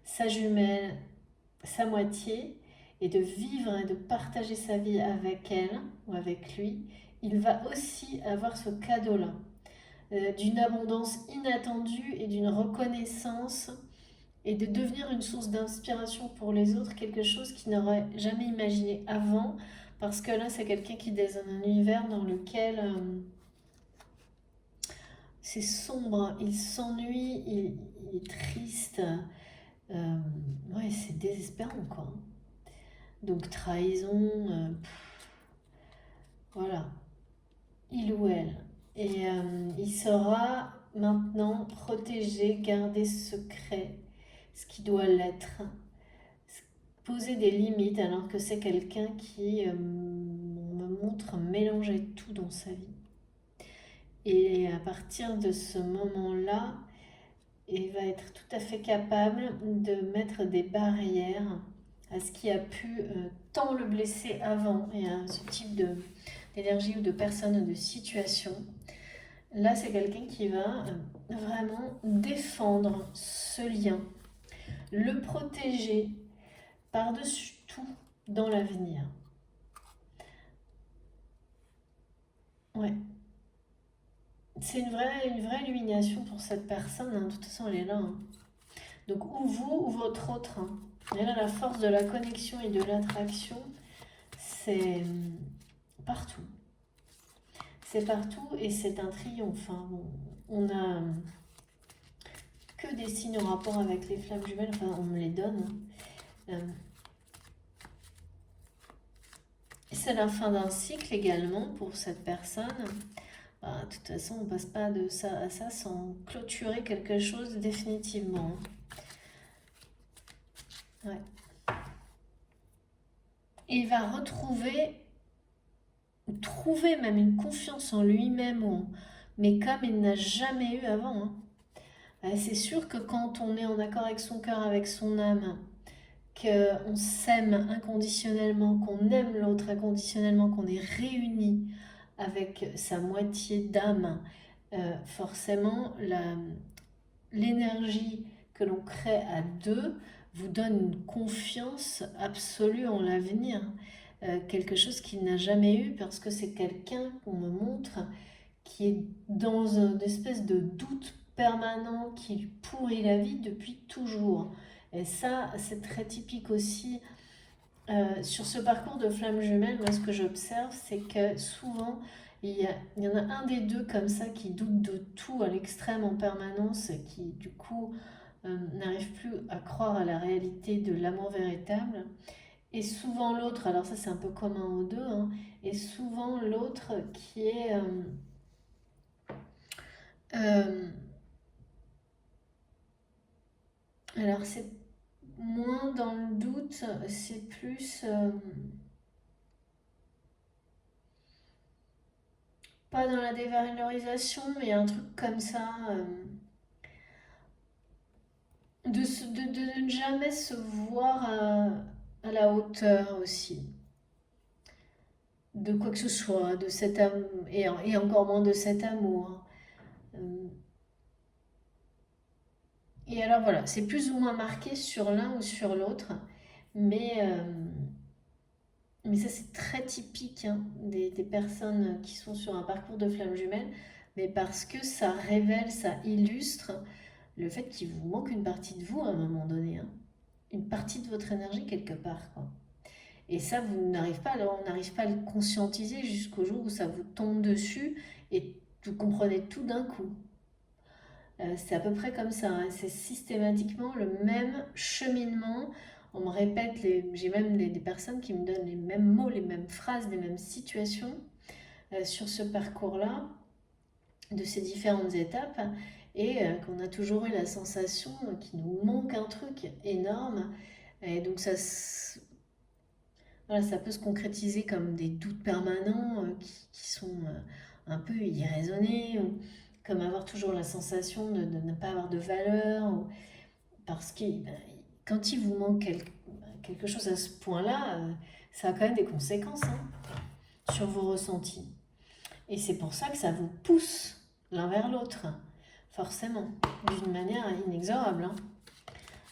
sa jumelle, sa moitié, et de vivre et de partager sa vie avec elle ou avec lui, il va aussi avoir ce cadeau-là d'une abondance inattendue et d'une reconnaissance et de devenir une source d'inspiration pour les autres, quelque chose qu'ils n'auraient jamais imaginé avant, parce que là, c'est quelqu'un qui est dans un univers dans lequel c'est sombre, il s'ennuie, il est triste. Ouais, c'est désespérant, quoi. Donc, trahison, voilà, il ou elle. Et il saura maintenant protéger, garder secret ce qui doit l'être, poser des limites alors que c'est quelqu'un qui me montre mélanger tout dans sa vie. Et à partir de ce moment-là, il va être tout à fait capable de mettre des barrières à ce qui a pu tant le blesser avant et à ce type d'énergie ou de personne ou de situation. Là, c'est quelqu'un qui va vraiment défendre ce lien, le protéger par-dessus tout dans l'avenir. Ouais. C'est une vraie illumination pour cette personne, hein. De toute façon, elle est là, hein. Donc, ou vous, ou votre autre, hein. Et là, la force de la connexion et de l'attraction, c'est partout. C'est partout et c'est un triomphe, hein. Bon, on a que des signes en rapport avec les flammes jumelles, enfin, on me les donne, hein. C'est la fin d'un cycle également pour cette personne. Bah, de toute façon, on ne passe pas de ça à ça sans clôturer quelque chose définitivement. Ouais. Et il va trouver même une confiance en lui-même, mais comme il n'a jamais eu avant, hein. C'est sûr que quand on est en accord avec son cœur, avec son âme, qu'on s'aime inconditionnellement, qu'on aime l'autre inconditionnellement, qu'on est réunis avec sa moitié d'âme, forcément l'énergie que l'on crée à deux vous donne une confiance absolue en l'avenir. Quelque chose qu'il n'a jamais eu parce que c'est quelqu'un qu'on me montre qui est dans une espèce de doute permanent qui lui pourrit la vie depuis toujours. Et ça, c'est très typique aussi. Sur ce parcours de flamme jumelle, moi ce que j'observe, c'est que souvent, il y en a un des deux comme ça qui doute de tout à l'extrême en permanence, qui du coup n'arrive plus à croire à la réalité de l'amour véritable. Et souvent l'autre, alors ça c'est un peu commun aux deux, hein, et souvent l'autre qui est... alors c'est moins dans le doute, c'est plus... pas dans la dévalorisation, mais un truc comme ça. De ne jamais se voir à la hauteur aussi de quoi que ce soit, de cet amour, et encore moins de cet amour. Euh, Et alors voilà, c'est plus ou moins marqué sur l'un ou sur l'autre, mais, euh, mais ça c'est très typique, hein, des personnes qui sont sur un parcours de flamme jumelle, mais parce que ça révèle, ça illustre le fait qu'il vous manque une partie de vous à un moment donné, hein. Une partie de votre énergie quelque part, quoi. Et ça, on n'arrive pas à le conscientiser jusqu'au jour où ça vous tombe dessus et vous comprenez tout d'un coup. C'est à peu près comme ça, hein. C'est systématiquement le même cheminement. On me répète, j'ai même des personnes qui me donnent les mêmes mots, les mêmes phrases, les mêmes situations sur ce parcours-là, de ces différentes étapes, et qu'on a toujours eu la sensation qu'il nous manque un truc énorme. Et donc voilà, ça peut se concrétiser comme des doutes permanents qui sont un peu irraisonnés, ou comme avoir toujours la sensation de ne pas avoir de valeur, parce que quand il vous manque quelque chose à ce point-là, ça a quand même des conséquences, hein, sur vos ressentis. Et c'est pour ça que ça vous pousse l'un vers l'autre, forcément, d'une manière inexorable, hein.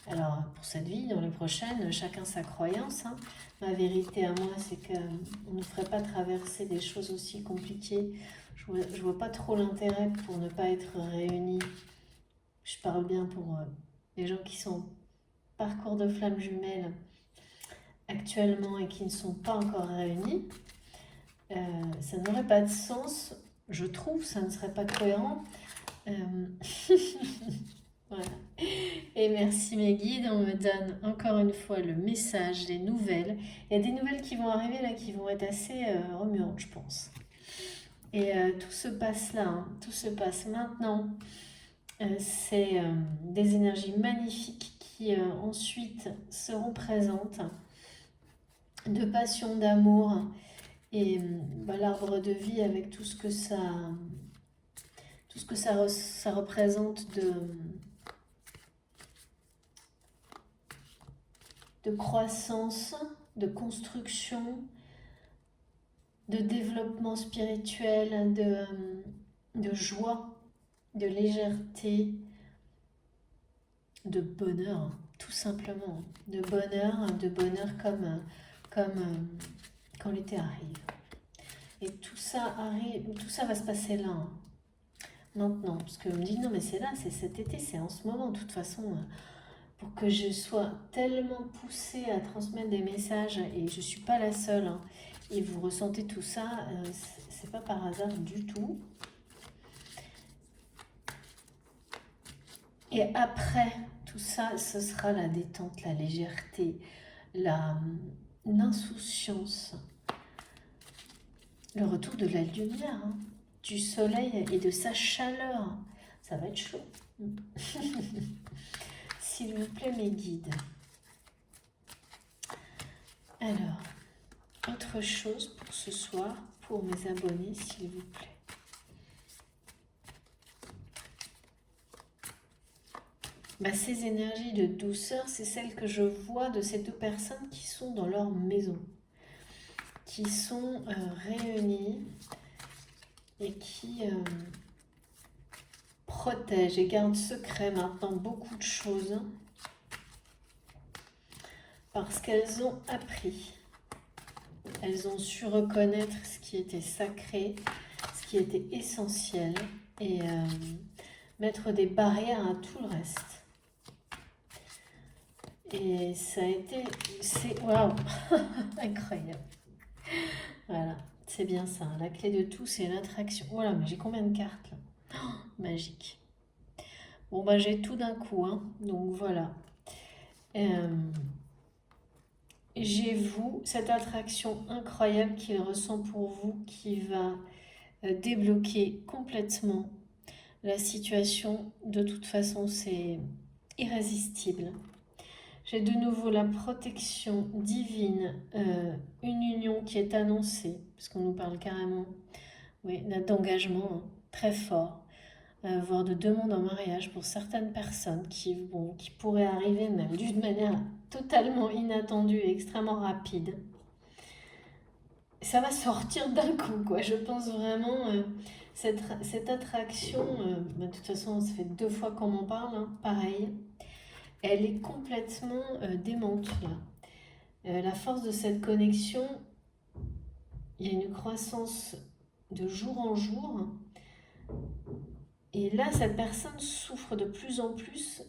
Alors, pour cette vie, dans les prochaines, chacun sa croyance, hein. Ma vérité à moi, c'est qu'on ne ferait pas traverser des choses aussi compliquées. Je vois pas trop l'intérêt pour ne pas être réunis. Je parle bien pour les gens qui sont en parcours de flammes jumelles actuellement et qui ne sont pas encore réunis. Ça n'aurait pas de sens, je trouve, ça ne serait pas cohérent. Euh, Voilà. Et merci mes guides, on me donne encore une fois le message, les nouvelles. Il y a des nouvelles qui vont arriver là qui vont être assez remuantes, je pense. Et tout se passe là, hein, tout se passe maintenant. C'est des énergies magnifiques qui ensuite seront présentes, de passion, d'amour et l'arbre de vie avec tout ce que ça représente de croissance, de construction, de développement spirituel, de joie, de légèreté, de bonheur, tout simplement. De bonheur comme quand l'été arrive. Et tout ça arrive, tout ça va se passer là, hein, maintenant. Parce que je me dis, non mais c'est là, c'est cet été, c'est en ce moment. De toute façon, pour que je sois tellement poussée à transmettre des messages, et je ne suis pas la seule, hein, et vous ressentez tout ça, c'est pas par hasard du tout. Et après tout ça, ce sera la détente, la légèreté, l'insouciance, le retour de la lumière, hein, du soleil et de sa chaleur. Ça va être chaud. S'il vous plaît, mes guides. Alors, autre chose pour ce soir, pour mes abonnés, s'il vous plaît. Ces énergies de douceur, c'est celles que je vois de ces deux personnes qui sont dans leur maison, qui sont réunies et qui protègent et gardent secret maintenant beaucoup de choses parce qu'elles ont appris. Elles ont su reconnaître ce qui était sacré, ce qui était essentiel et mettre des barrières à tout le reste. Et ça a été... C'est... Waouh. Incroyable. Voilà, c'est bien ça. La clé de tout, c'est l'attraction. Voilà, mais j'ai combien de cartes là? Oh, magique. Bon, j'ai tout d'un coup, hein. Donc voilà. J'ai vous, cette attraction incroyable qu'il ressent pour vous qui va débloquer complètement la situation. De toute façon, c'est irrésistible. J'ai de nouveau la protection divine, une union qui est annoncée, parce qu'on nous parle carrément d'engagement, hein, très fort, voire de demande en mariage pour certaines personnes qui pourraient arriver même d'une manière totalement inattendue et extrêmement rapide. Ça va sortir d'un coup, quoi. Je pense vraiment cette attraction, de toute façon, ça fait 2 fois qu'on m'en parle, hein, pareil. Elle est complètement démente, là. La force de cette connexion, il y a une croissance de jour en jour. Et là, cette personne souffre de plus en plus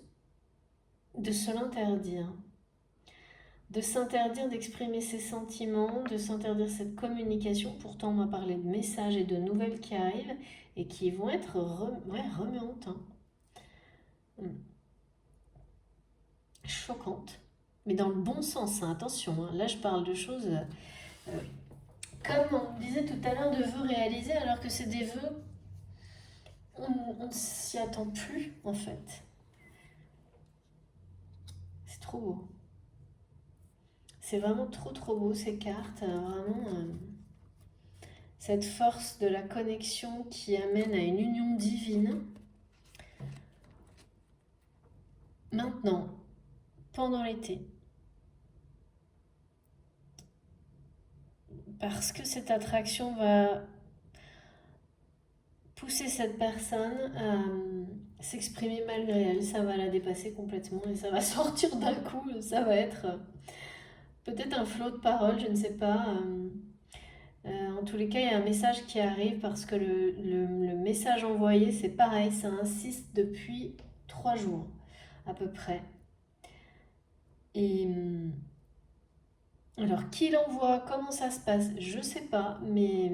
de se l'interdire. De s'interdire d'exprimer ses sentiments, de s'interdire cette communication. Pourtant, on m'a parlé de messages et de nouvelles qui arrivent et qui vont être remuantes. Hein. Choquantes. Mais dans le bon sens, hein, attention. Hein. Là, je parle de choses comme on disait tout à l'heure, de vœux réalisés, alors que c'est des vœux, on ne s'y attend plus, en fait. C'est trop beau. C'est vraiment trop trop beau ces cartes, vraiment cette force de la connexion qui amène à une union divine. Maintenant, pendant l'été, parce que cette attraction va pousser cette personne s'exprimer malgré elle. Ça va la dépasser complètement et ça va sortir d'un coup. Ça va être peut-être un flot de paroles, je ne sais pas. En tous les cas, il y a un message qui arrive parce que le message envoyé, c'est pareil, ça insiste depuis 3 jours à peu près. Et alors, qui l'envoie, comment ça se passe, je sais pas, mais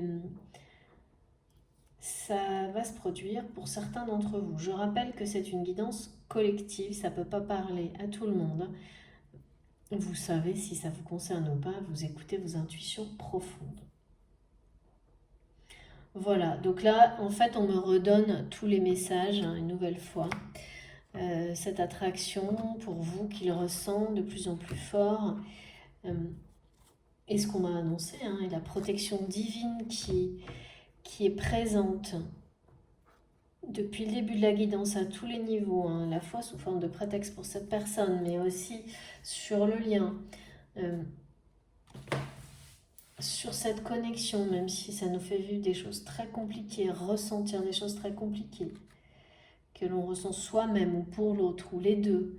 ça va se produire pour certains d'entre vous. Je rappelle que c'est une guidance collective, ça ne peut pas parler à tout le monde. Vous savez si ça vous concerne ou pas, vous écoutez vos intuitions profondes. Voilà, donc là, en fait, on me redonne tous les messages, une nouvelle fois. Cette attraction, pour vous qui le ressent de plus en plus fort, et ce qu'on m'a annoncé, et la protection divine qui est présente depuis le début de la guidance à tous les niveaux, à la fois sous forme de prétexte pour cette personne, mais aussi sur le lien, sur cette connexion, même si ça nous fait vivre des choses très compliquées, ressentir des choses très compliquées, que l'on ressent soi-même ou pour l'autre, ou les deux.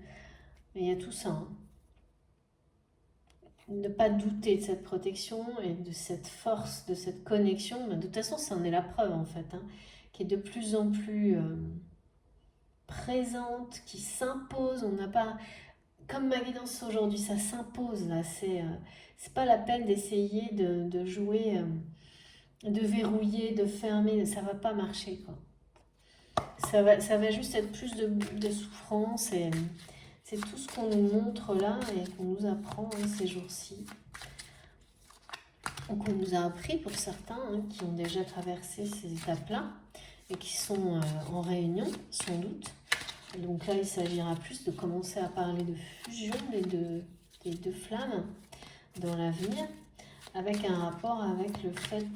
Et il y a tout ça. Ne pas douter de cette protection et de cette force, de cette connexion. Mais de toute façon, ça en est la preuve en fait, qui est de plus en plus présente, qui s'impose. On n'a pas, comme ma guidance aujourd'hui, ça s'impose là. C'est pas la peine d'essayer de jouer, de verrouiller, de fermer. Ça va pas marcher quoi. Ça va juste être plus de souffrance et c'est tout ce qu'on nous montre là et qu'on nous apprend ces jours-ci. Qu'on nous a appris pour certains qui ont déjà traversé ces étapes-là et qui sont en réunion, sans doute. Donc là, il s'agira plus de commencer à parler de fusion des deux flammes dans l'avenir, avec un rapport avec le fait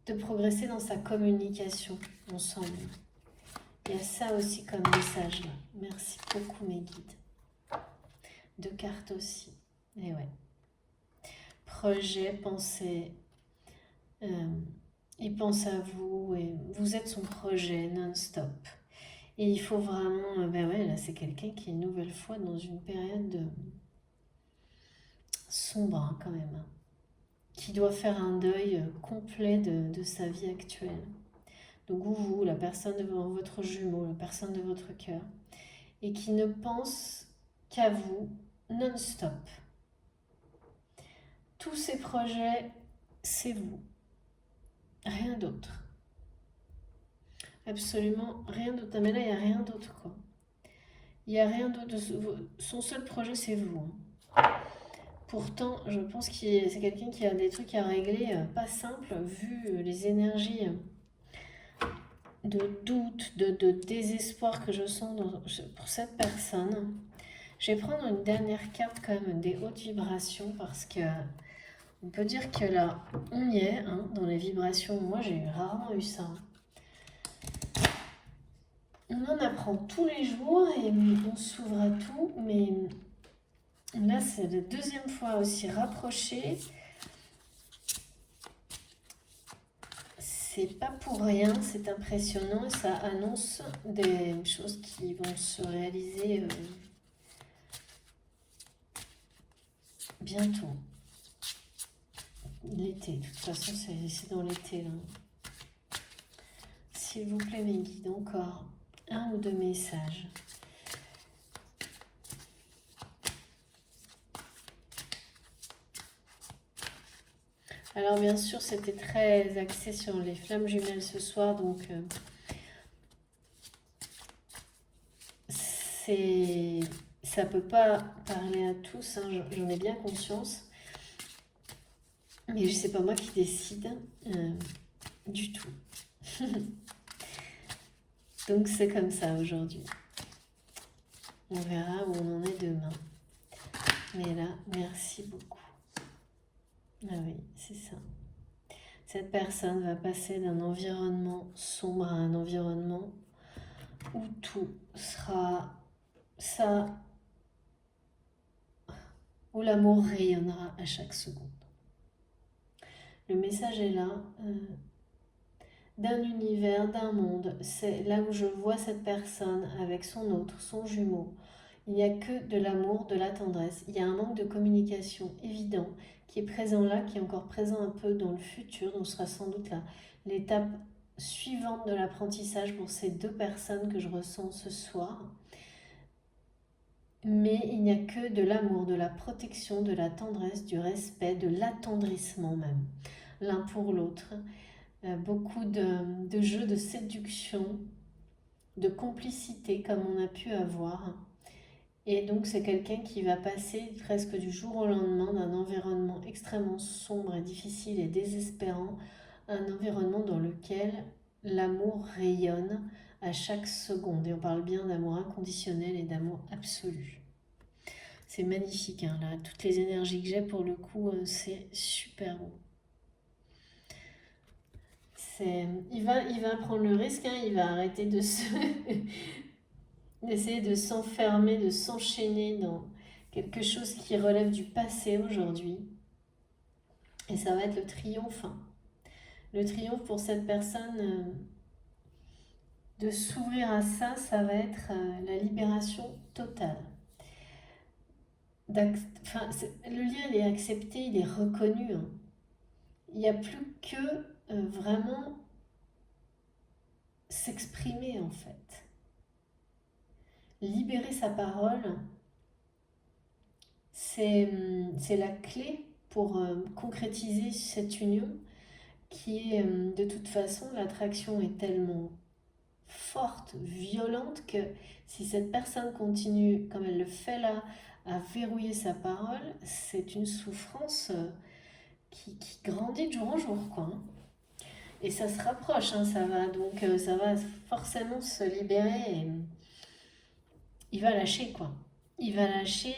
de progresser dans sa communication ensemble. Il y a ça aussi comme message là. Merci beaucoup mes guides. 2 cartes aussi. Et ouais. Projet, pensée. Il pense à vous et vous êtes son projet non-stop. Et il faut vraiment, ben ouais, là c'est quelqu'un qui est une nouvelle fois dans une période sombre quand même, qui doit faire un deuil complet de sa vie actuelle. Donc vous, la personne de votre jumeau, la personne de votre cœur, et qui ne pense qu'à vous non-stop. Tous ces projets, c'est vous, rien d'autre. Absolument rien d'autre. Mais là, il n'y a rien d'autre, quoi. Il n'y a rien d'autre. Son seul projet, c'est vous. Pourtant, je pense que c'est quelqu'un qui a des trucs à régler, pas simples, vu les énergies de doute, de désespoir que je sens pour cette personne. Je vais prendre une dernière carte quand même des hautes vibrations parce que on peut dire que là, on y est, dans les vibrations. Moi, j'ai rarement eu ça. On en apprend tous les jours et on s'ouvre à tout, mais là c'est la 2e fois aussi rapproché. C'est pas pour rien, c'est impressionnant et ça annonce des choses qui vont se réaliser bientôt. L'été, de toute façon c'est dans l'été là. S'il vous plaît mes guides, encore 1 ou 2 messages. Alors bien sûr, c'était très axé sur les flammes jumelles ce soir, donc ça peut pas parler à tous, j'en ai bien conscience, mais c'est pas moi qui décide du tout. Donc c'est comme ça aujourd'hui. On verra où on en est demain. Mais là, merci beaucoup. Ah oui, c'est ça. Cette personne va passer d'un environnement sombre à un environnement où tout sera ça, où l'amour rayonnera à chaque seconde. Le message est là. d'un univers, d'un monde. C'est là où je vois cette personne avec son autre, son jumeau. Il n'y a que de l'amour, de la tendresse. Il y a un manque de communication évident qui est présent là, qui est encore présent un peu dans le futur, donc ce sera sans doute l'étape suivante de l'apprentissage pour ces deux personnes que je ressens ce soir. Mais il n'y a que de l'amour, de la protection, de la tendresse, du respect, de l'attendrissement même, l'un pour l'autre. Beaucoup de jeux de séduction, de complicité comme on a pu avoir. Et donc c'est quelqu'un qui va passer presque du jour au lendemain d'un environnement extrêmement sombre et difficile et désespérant à un environnement dans lequel l'amour rayonne à chaque seconde. Et on parle bien d'amour inconditionnel et d'amour absolu. C'est magnifique, hein, là, toutes les énergies que j'ai pour le coup, c'est super beau. Il va prendre le risque, hein, il va arrêter d'essayer de s'enfermer, de s'enchaîner dans quelque chose qui relève du passé aujourd'hui. Et ça va être le triomphe, hein. Le triomphe pour cette personne de s'ouvrir à ça, ça va être la libération totale. Enfin, le lien, il est accepté, il est reconnu, hein. Il n'y a plus que vraiment s'exprimer en fait. Libérer sa parole, c'est la clé pour concrétiser cette union qui est de toute façon, l'attraction est tellement forte, violente que si cette personne continue comme elle le fait là à verrouiller sa parole, c'est une souffrance qui grandit de jour en jour quoi, hein. Et ça se rapproche, hein, ça va forcément se libérer et il va lâcher quoi. Il va lâcher,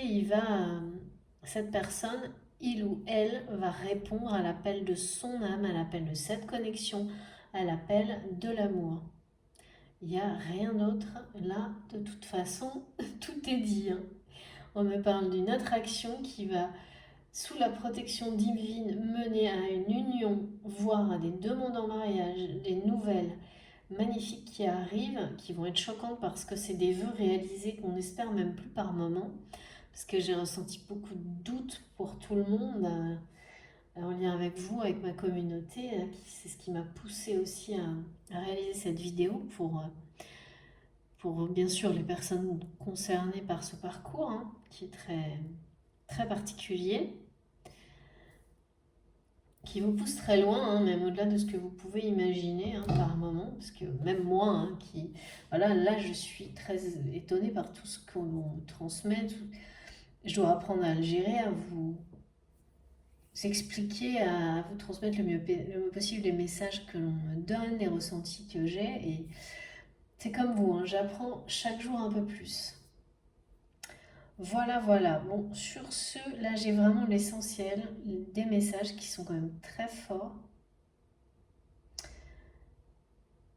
cette personne, il ou elle va répondre à l'appel de son âme, à l'appel de cette connexion, à l'appel de l'amour. Il n'y a rien d'autre là, de toute façon, tout est dit, hein. On me parle d'une attraction qui va, sous la protection divine, mener à une union, voire à des demandes en mariage, des nouvelles magnifiques qui arrivent, qui vont être choquantes parce que c'est des vœux réalisés qu'on espère même plus par moment, parce que j'ai ressenti beaucoup de doutes pour tout le monde, en lien avec vous, avec ma communauté, c'est ce qui m'a poussé aussi à réaliser cette vidéo pour bien sûr les personnes concernées par ce parcours, hein, qui est très, très particulier, qui vous pousse très loin, hein, même au-delà de ce que vous pouvez imaginer, hein, par moment, parce que même moi, hein, voilà, là je suis très étonnée par tout ce qu'on me transmet, je dois apprendre à le gérer, à vous expliquer, à vous transmettre le mieux possible les messages que l'on me donne, les ressentis que j'ai, et c'est comme vous, hein, j'apprends chaque jour un peu plus. Voilà, voilà. Bon, sur ce, là, j'ai vraiment l'essentiel des messages qui sont quand même très forts.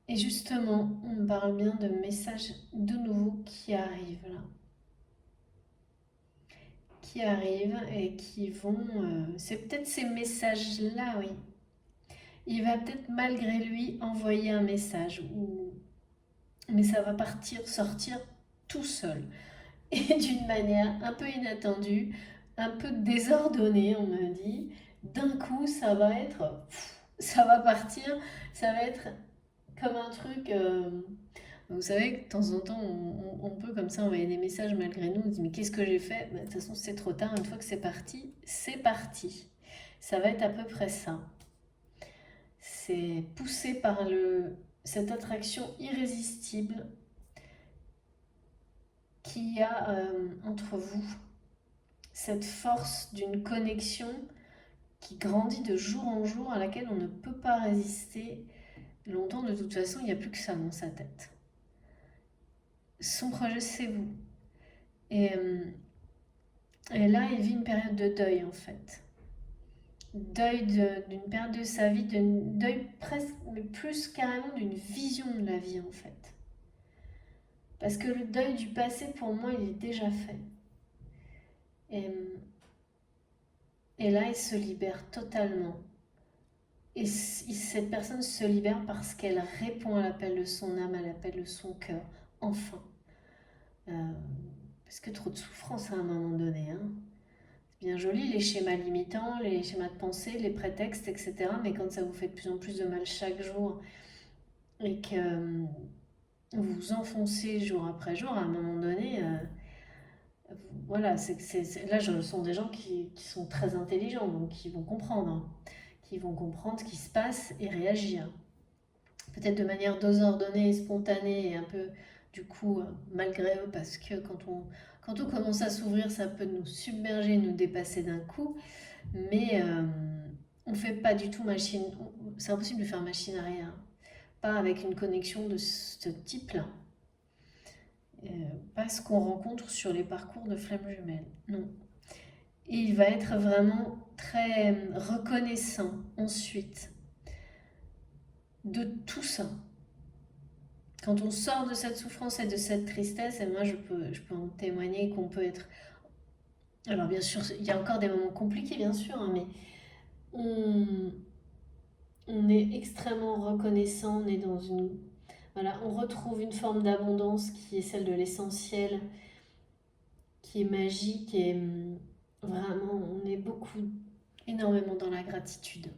Et justement, on me parle bien de messages de nouveau qui arrivent là. Qui arrivent et qui vont... c'est peut-être ces messages-là, oui. Il va peut-être malgré lui envoyer un message, mais ça va sortir tout seul. Et d'une manière un peu inattendue, un peu désordonnée, on me dit. D'un coup, ça va partir, ça va être comme un truc. Vous savez que de temps en temps, on peut comme ça envoyer des messages malgré nous. On se dit, mais qu'est-ce que j'ai fait? De toute façon, c'est trop tard. Une fois que c'est parti, c'est parti. Ça va être à peu près ça. C'est poussé par cette attraction irrésistible qu'il y a entre vous. Cette force d'une connexion qui grandit de jour en jour, à laquelle on ne peut pas résister longtemps. De toute façon, il n'y a plus que ça dans sa tête. Son projet, c'est vous. Et, et là, il vit une période de deuil, en fait. Deuil d'une période de sa vie, deuil presque, mais plus carrément d'une vision de la vie, en fait. Parce que le deuil du passé, pour moi, il est déjà fait. Et là, il se libère totalement. Et cette personne se libère parce qu'elle répond à l'appel de son âme, à l'appel de son cœur, enfin. Euh, parce que trop de souffrance à un moment donné, hein. C'est bien joli les schémas limitants, les schémas de pensée, les prétextes, etc. Mais quand ça vous fait de plus en plus de mal chaque jour et que vous vous enfoncez jour après jour, à un moment donné, voilà, là, ce sont des gens qui sont très intelligents, donc qui vont comprendre, hein, qui vont comprendre ce qui se passe et réagir. Peut-être de manière désordonnée, spontanée et un peu, du coup, malgré eux, parce que quand on commence à s'ouvrir, ça peut nous submerger, nous dépasser d'un coup, mais on ne fait pas du tout machine, c'est impossible de faire machine arrière, pas avec une connexion de ce type-là. Pas ce qu'on rencontre sur les parcours de flammes jumelles, non. Et il va être vraiment très reconnaissant ensuite de tout ça. Quand on sort de cette souffrance et de cette tristesse, et moi je peux en témoigner qu'on peut être... Alors bien sûr, il y a encore des moments compliqués, bien sûr, hein, mais on, on est extrêmement reconnaissant, on est dans une... Voilà, on retrouve une forme d'abondance qui est celle de l'essentiel, qui est magique et vraiment, on est énormément dans la gratitude.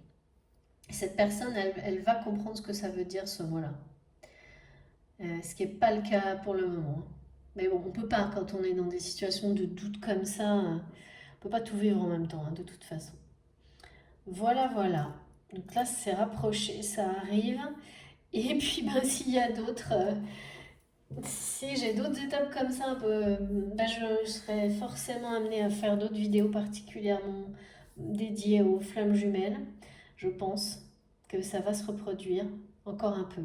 Et cette personne, elle va comprendre ce que ça veut dire ce mot-là. Ce qui n'est pas le cas pour le moment. Mais bon, on ne peut pas, quand on est dans des situations de doute comme ça, on ne peut pas tout vivre en même temps, hein, de toute façon. Voilà, voilà. Donc là, c'est rapproché, ça arrive. Et puis, ben, s'il y a d'autres... si j'ai d'autres étapes comme ça, un peu, ben, je serai forcément amenée à faire d'autres vidéos particulièrement dédiées aux flammes jumelles. Je pense que ça va se reproduire encore un peu.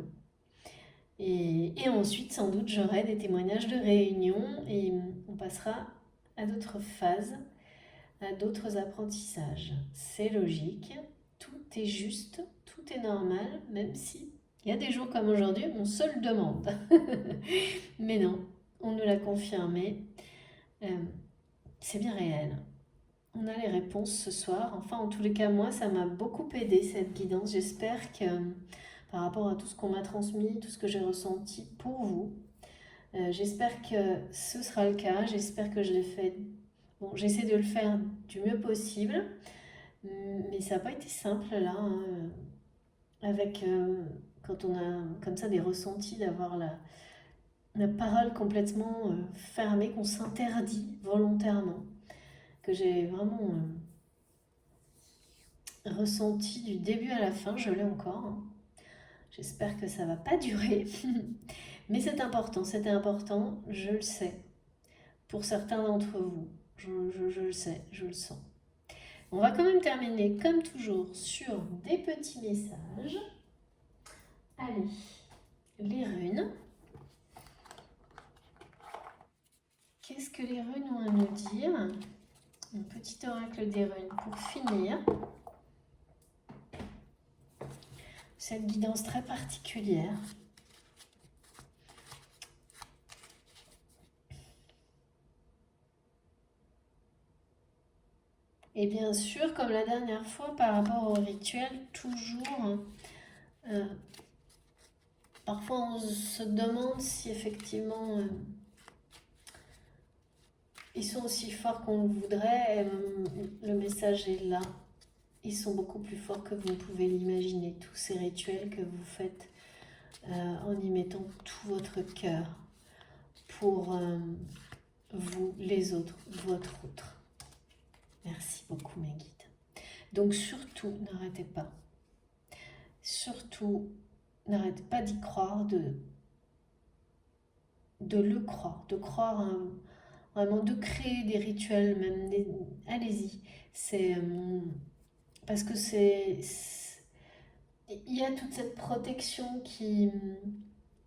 Et ensuite, sans doute, j'aurai des témoignages de réunions et on passera à d'autres phases, à d'autres apprentissages. C'est logique, tout est juste, tout est normal, même si il y a des jours comme aujourd'hui, on se le demande. Mais non, on nous l'a confirmé, euh, c'est bien réel. On a les réponses ce soir. Enfin, en tous les cas, moi, ça m'a beaucoup aidé cette guidance. J'espère que par rapport à tout ce qu'on m'a transmis, tout ce que j'ai ressenti pour vous, j'espère que ce sera le cas. J'espère que je l'ai fait. Bon, j'essaie de le faire du mieux possible, mais ça n'a pas été simple là, hein, avec quand on a comme ça des ressentis, d'avoir la parole complètement fermée, qu'on s'interdit volontairement, que j'ai vraiment ressenti du début à la fin. Je l'ai encore, hein. J'espère que ça va pas durer. Mais c'était important, je le sais. Pour certains d'entre vous, je le sais, je le sens. On va quand même terminer, comme toujours, sur des petits messages. Allez, les runes. Qu'est-ce que les runes ont à nous dire? Un petit oracle des runes pour finir. Cette guidance très particulière. Et bien sûr, comme la dernière fois, par rapport au rituel, toujours, parfois on se demande si effectivement ils sont aussi forts qu'on le voudrait. Et le message est là. Ils sont beaucoup plus forts que vous ne pouvez l'imaginer. Tous ces rituels que vous faites en y mettant tout votre cœur pour vous, les autres, votre autre. Merci beaucoup mes guides. Donc surtout, n'arrêtez pas. Surtout, n'arrêtez pas d'y croire, de le croire, de croire vraiment, de créer des rituels, même allez-y. C'est parce que il y a toute cette protection qui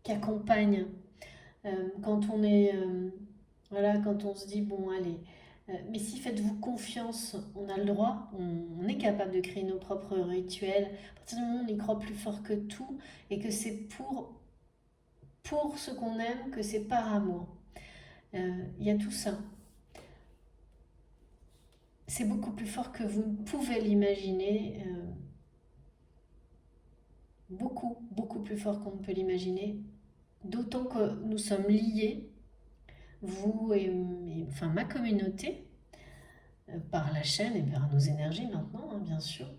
accompagne quand on est voilà, quand on se dit bon allez. Mais si faites-vous confiance, on a le droit, on est capable de créer nos propres rituels. À partir du moment où on y croit plus fort que tout et que c'est pour ce qu'on aime, que c'est par amour. Il y a tout ça. C'est beaucoup plus fort que vous ne pouvez l'imaginer. beaucoup, beaucoup plus fort qu'on ne peut l'imaginer, d'autant que nous sommes liés, vous enfin ma communauté, par la chaîne et par nos énergies maintenant, hein, bien sûr,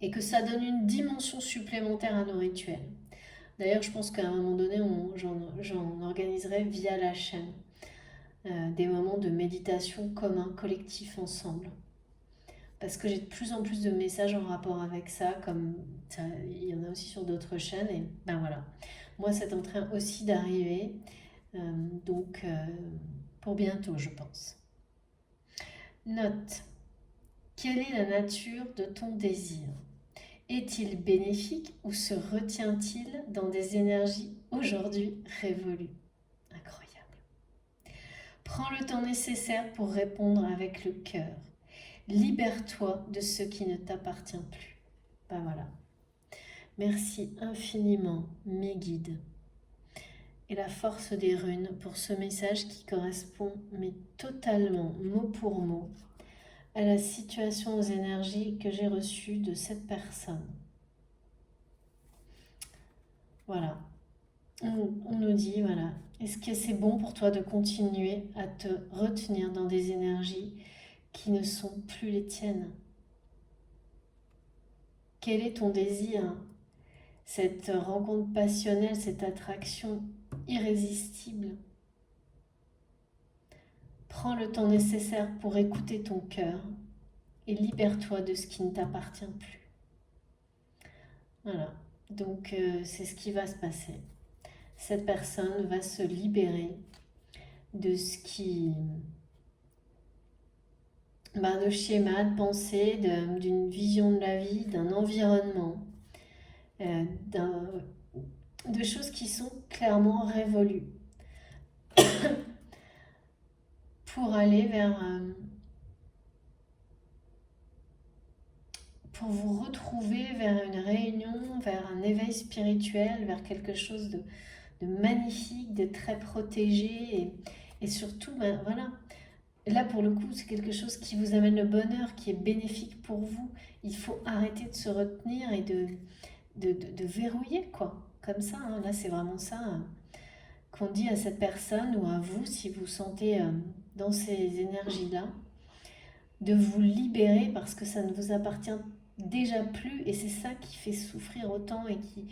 et que ça donne une dimension supplémentaire à nos rituels. D'ailleurs, je pense qu'à un moment donné, j'en organiserai via la chaîne des moments de méditation communs, collectifs, ensemble. Parce que j'ai de plus en plus de messages en rapport avec ça, comme ça, il y en a aussi sur d'autres chaînes, et ben voilà. Moi, c'est en train aussi d'arriver, donc pour bientôt, je pense. Note, quelle est la nature de ton désir? Est-il bénéfique ou se retient-il dans des énergies aujourd'hui révolues? Incroyable. Prends le temps nécessaire pour répondre avec le cœur. Libère-toi de ce qui ne t'appartient plus. Ben voilà. Merci infiniment, mes guides. Et la force des runes pour ce message qui correspond, mais totalement, mot pour mot, à la situation, aux énergies que j'ai reçues de cette personne. Voilà. On nous dit, voilà, est-ce que c'est bon pour toi de continuer à te retenir dans des énergies qui ne sont plus les tiennes? Quel est ton désir? Cette rencontre passionnelle, cette attraction irrésistible? Prends le temps nécessaire pour écouter ton cœur et libère-toi de ce qui ne t'appartient plus. Voilà, donc c'est ce qui va se passer. Cette personne va se libérer de ce qui... de schémas, de pensées, d'une vision de la vie, d'un environnement, de choses qui sont clairement révolues pour aller vers... pour vous retrouver vers une réunion, vers un éveil spirituel, vers quelque chose de magnifique, de très protégé et surtout, voilà. Là, pour le coup, c'est quelque chose qui vous amène le bonheur, qui est bénéfique pour vous. Il faut arrêter de se retenir et de verrouiller, quoi. Comme ça, hein. Là, c'est vraiment ça qu'on dit à cette personne ou à vous, si vous sentez dans ces énergies-là, de vous libérer parce que ça ne vous appartient déjà plus et c'est ça qui fait souffrir autant et qui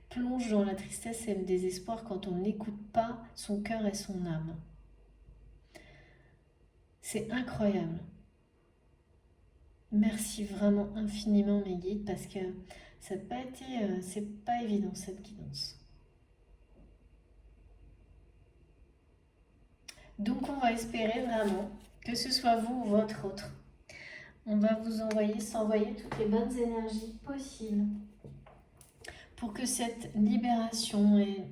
plonge dans la tristesse et le désespoir quand on n'écoute pas son cœur et son âme. C'est incroyable. Merci vraiment infiniment mes guides parce que ça n'a pas été, c'est pas évident cette guidance. Donc on va espérer vraiment que ce soit vous ou votre autre. On va vous s'envoyer toutes les bonnes énergies possibles pour que cette libération, et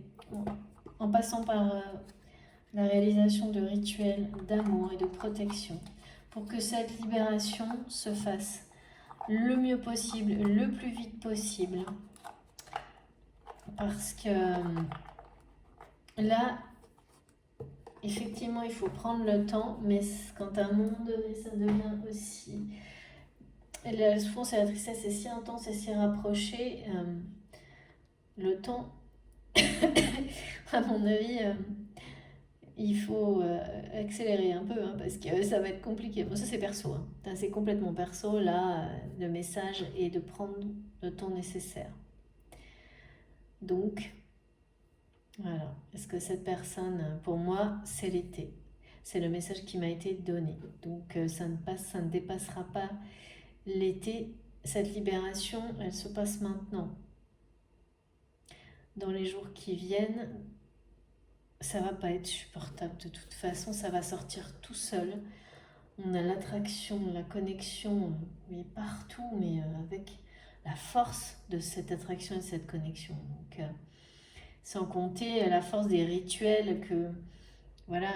en passant par la réalisation de rituels d'amour et de protection, pour que cette libération se fasse le mieux possible, le plus vite possible. Parce que là, effectivement, il faut prendre le temps, mais quand à un moment donné, ça devient aussi... La souffrance et la tristesse est si intense et si rapprochée, le temps, à mon avis, il faut accélérer un peu, hein, parce que ça va être compliqué. Bon, ça c'est perso, hein. C'est complètement perso, là, le message est de prendre le temps nécessaire. Donc, voilà. Est-ce que cette personne, pour moi, c'est l'été. C'est le message qui m'a été donné. Donc, ça ne dépassera pas l'été. Cette libération, elle se passe maintenant. Dans les jours qui viennent, ça va pas être supportable. De toute façon, ça va sortir tout seul. On a l'attraction, la connexion, mais partout, mais avec la force de cette attraction et de cette connexion. Donc, sans compter la force des rituels que, voilà,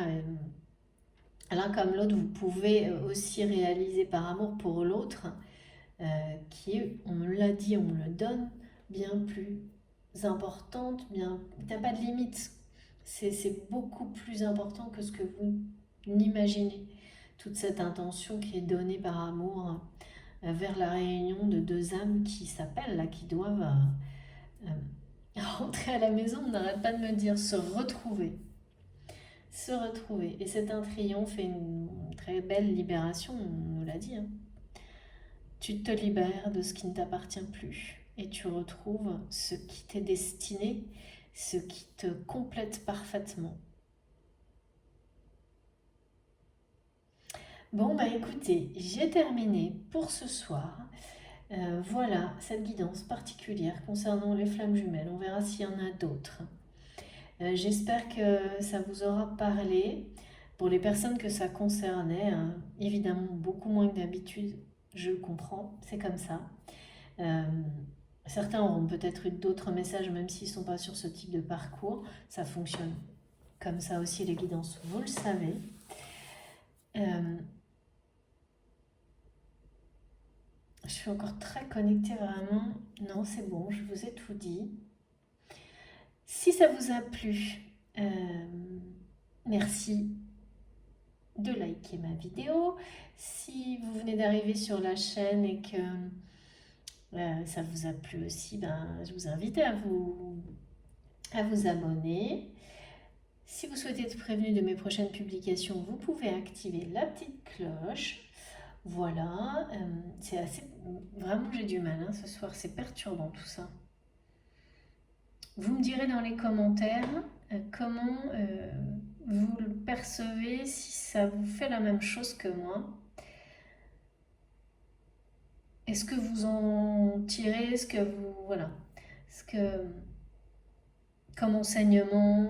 l'un comme l'autre, vous pouvez aussi réaliser par amour pour l'autre, qui est, on me l'a dit, on me le donne, bien plus importante, bien, il n'y a pas de limite. C'est beaucoup plus important que ce que vous n'imaginez. Toute cette intention qui est donnée par amour vers la réunion de deux âmes qui s'appellent, là, qui doivent Rentrer à la maison, on n'arrête pas de me dire se retrouver. Se retrouver. Et c'est un triomphe et une très belle libération, on nous l'a dit, hein. Tu te libères de ce qui ne t'appartient plus et tu retrouves ce qui t'est destiné, ce qui te complète parfaitement. Bon, bah écoutez, j'ai terminé pour ce soir. Voilà cette guidance particulière concernant les flammes jumelles. On verra s'il y en a d'autres. J'espère que ça vous aura parlé. Pour les personnes que ça concernait, hein, évidemment beaucoup moins que d'habitude, je le comprends, c'est comme ça. Euh, Certains auront peut-être eu d'autres messages, même s'ils ne sont pas sur ce type de parcours. Ça fonctionne comme ça aussi, les guidances, vous le savez. Je suis encore très connectée vraiment. Non, c'est bon, je vous ai tout dit. Si ça vous a plu, merci de liker ma vidéo. Si vous venez d'arriver sur la chaîne et que ça vous a plu aussi, ben, je vous invite à vous abonner. Si vous souhaitez être prévenu de mes prochaines publications, vous pouvez activer la petite cloche. Voilà, c'est assez... Vraiment, j'ai du mal hein, ce soir, c'est perturbant tout ça. Vous me direz dans les commentaires comment vous le percevez, si ça vous fait la même chose que moi. Est-ce que vous en tirez, est-ce que vous... Voilà. Est-ce que... Comme enseignement,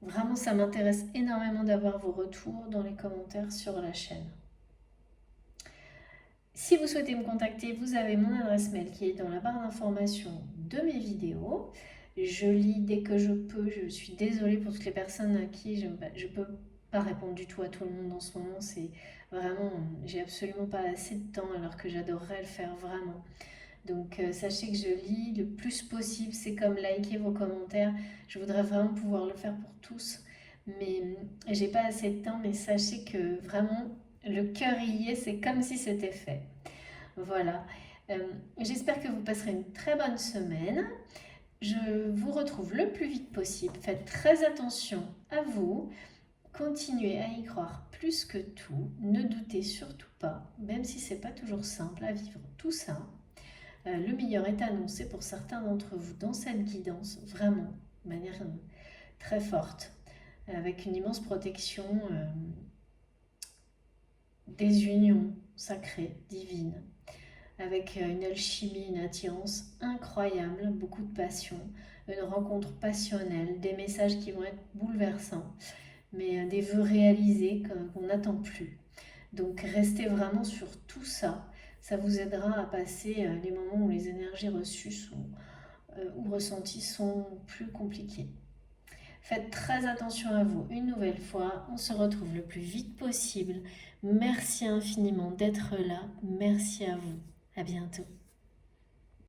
vraiment ça m'intéresse énormément d'avoir vos retours dans les commentaires sur la chaîne. Si vous souhaitez me contacter, vous avez mon adresse mail qui est dans la barre d'information de mes vidéos. Je lis dès que je peux. Je suis désolée pour toutes les personnes à qui je ne peux pas répondre du tout à tout le monde en ce moment. C'est vraiment, j'ai absolument pas assez de temps alors que j'adorerais le faire vraiment. Donc sachez que je lis le plus possible. C'est comme liker vos commentaires. Je voudrais vraiment pouvoir le faire pour tous. Mais j'ai pas assez de temps. Mais sachez que vraiment, le cœur y est. C'est comme si c'était fait. Voilà. J'espère que vous passerez une très bonne semaine. Je vous retrouve le plus vite possible. Faites très attention à vous. Continuez à y croire plus que tout. Ne doutez surtout pas, même si c'est pas toujours simple à vivre tout ça. Le meilleur est annoncé pour certains d'entre vous dans cette guidance, vraiment, de manière très forte, avec une immense protection, des unions sacrées, divines, avec une alchimie, une attirance incroyable, beaucoup de passion, une rencontre passionnelle, des messages qui vont être bouleversants, mais des vœux réalisés qu'on n'attend plus. Donc restez vraiment sur tout ça. Ça vous aidera à passer les moments où les énergies reçues ou ressenties sont plus compliquées. Faites très attention à vous une nouvelle fois. On se retrouve le plus vite possible. Merci infiniment d'être là. Merci à vous. À bientôt.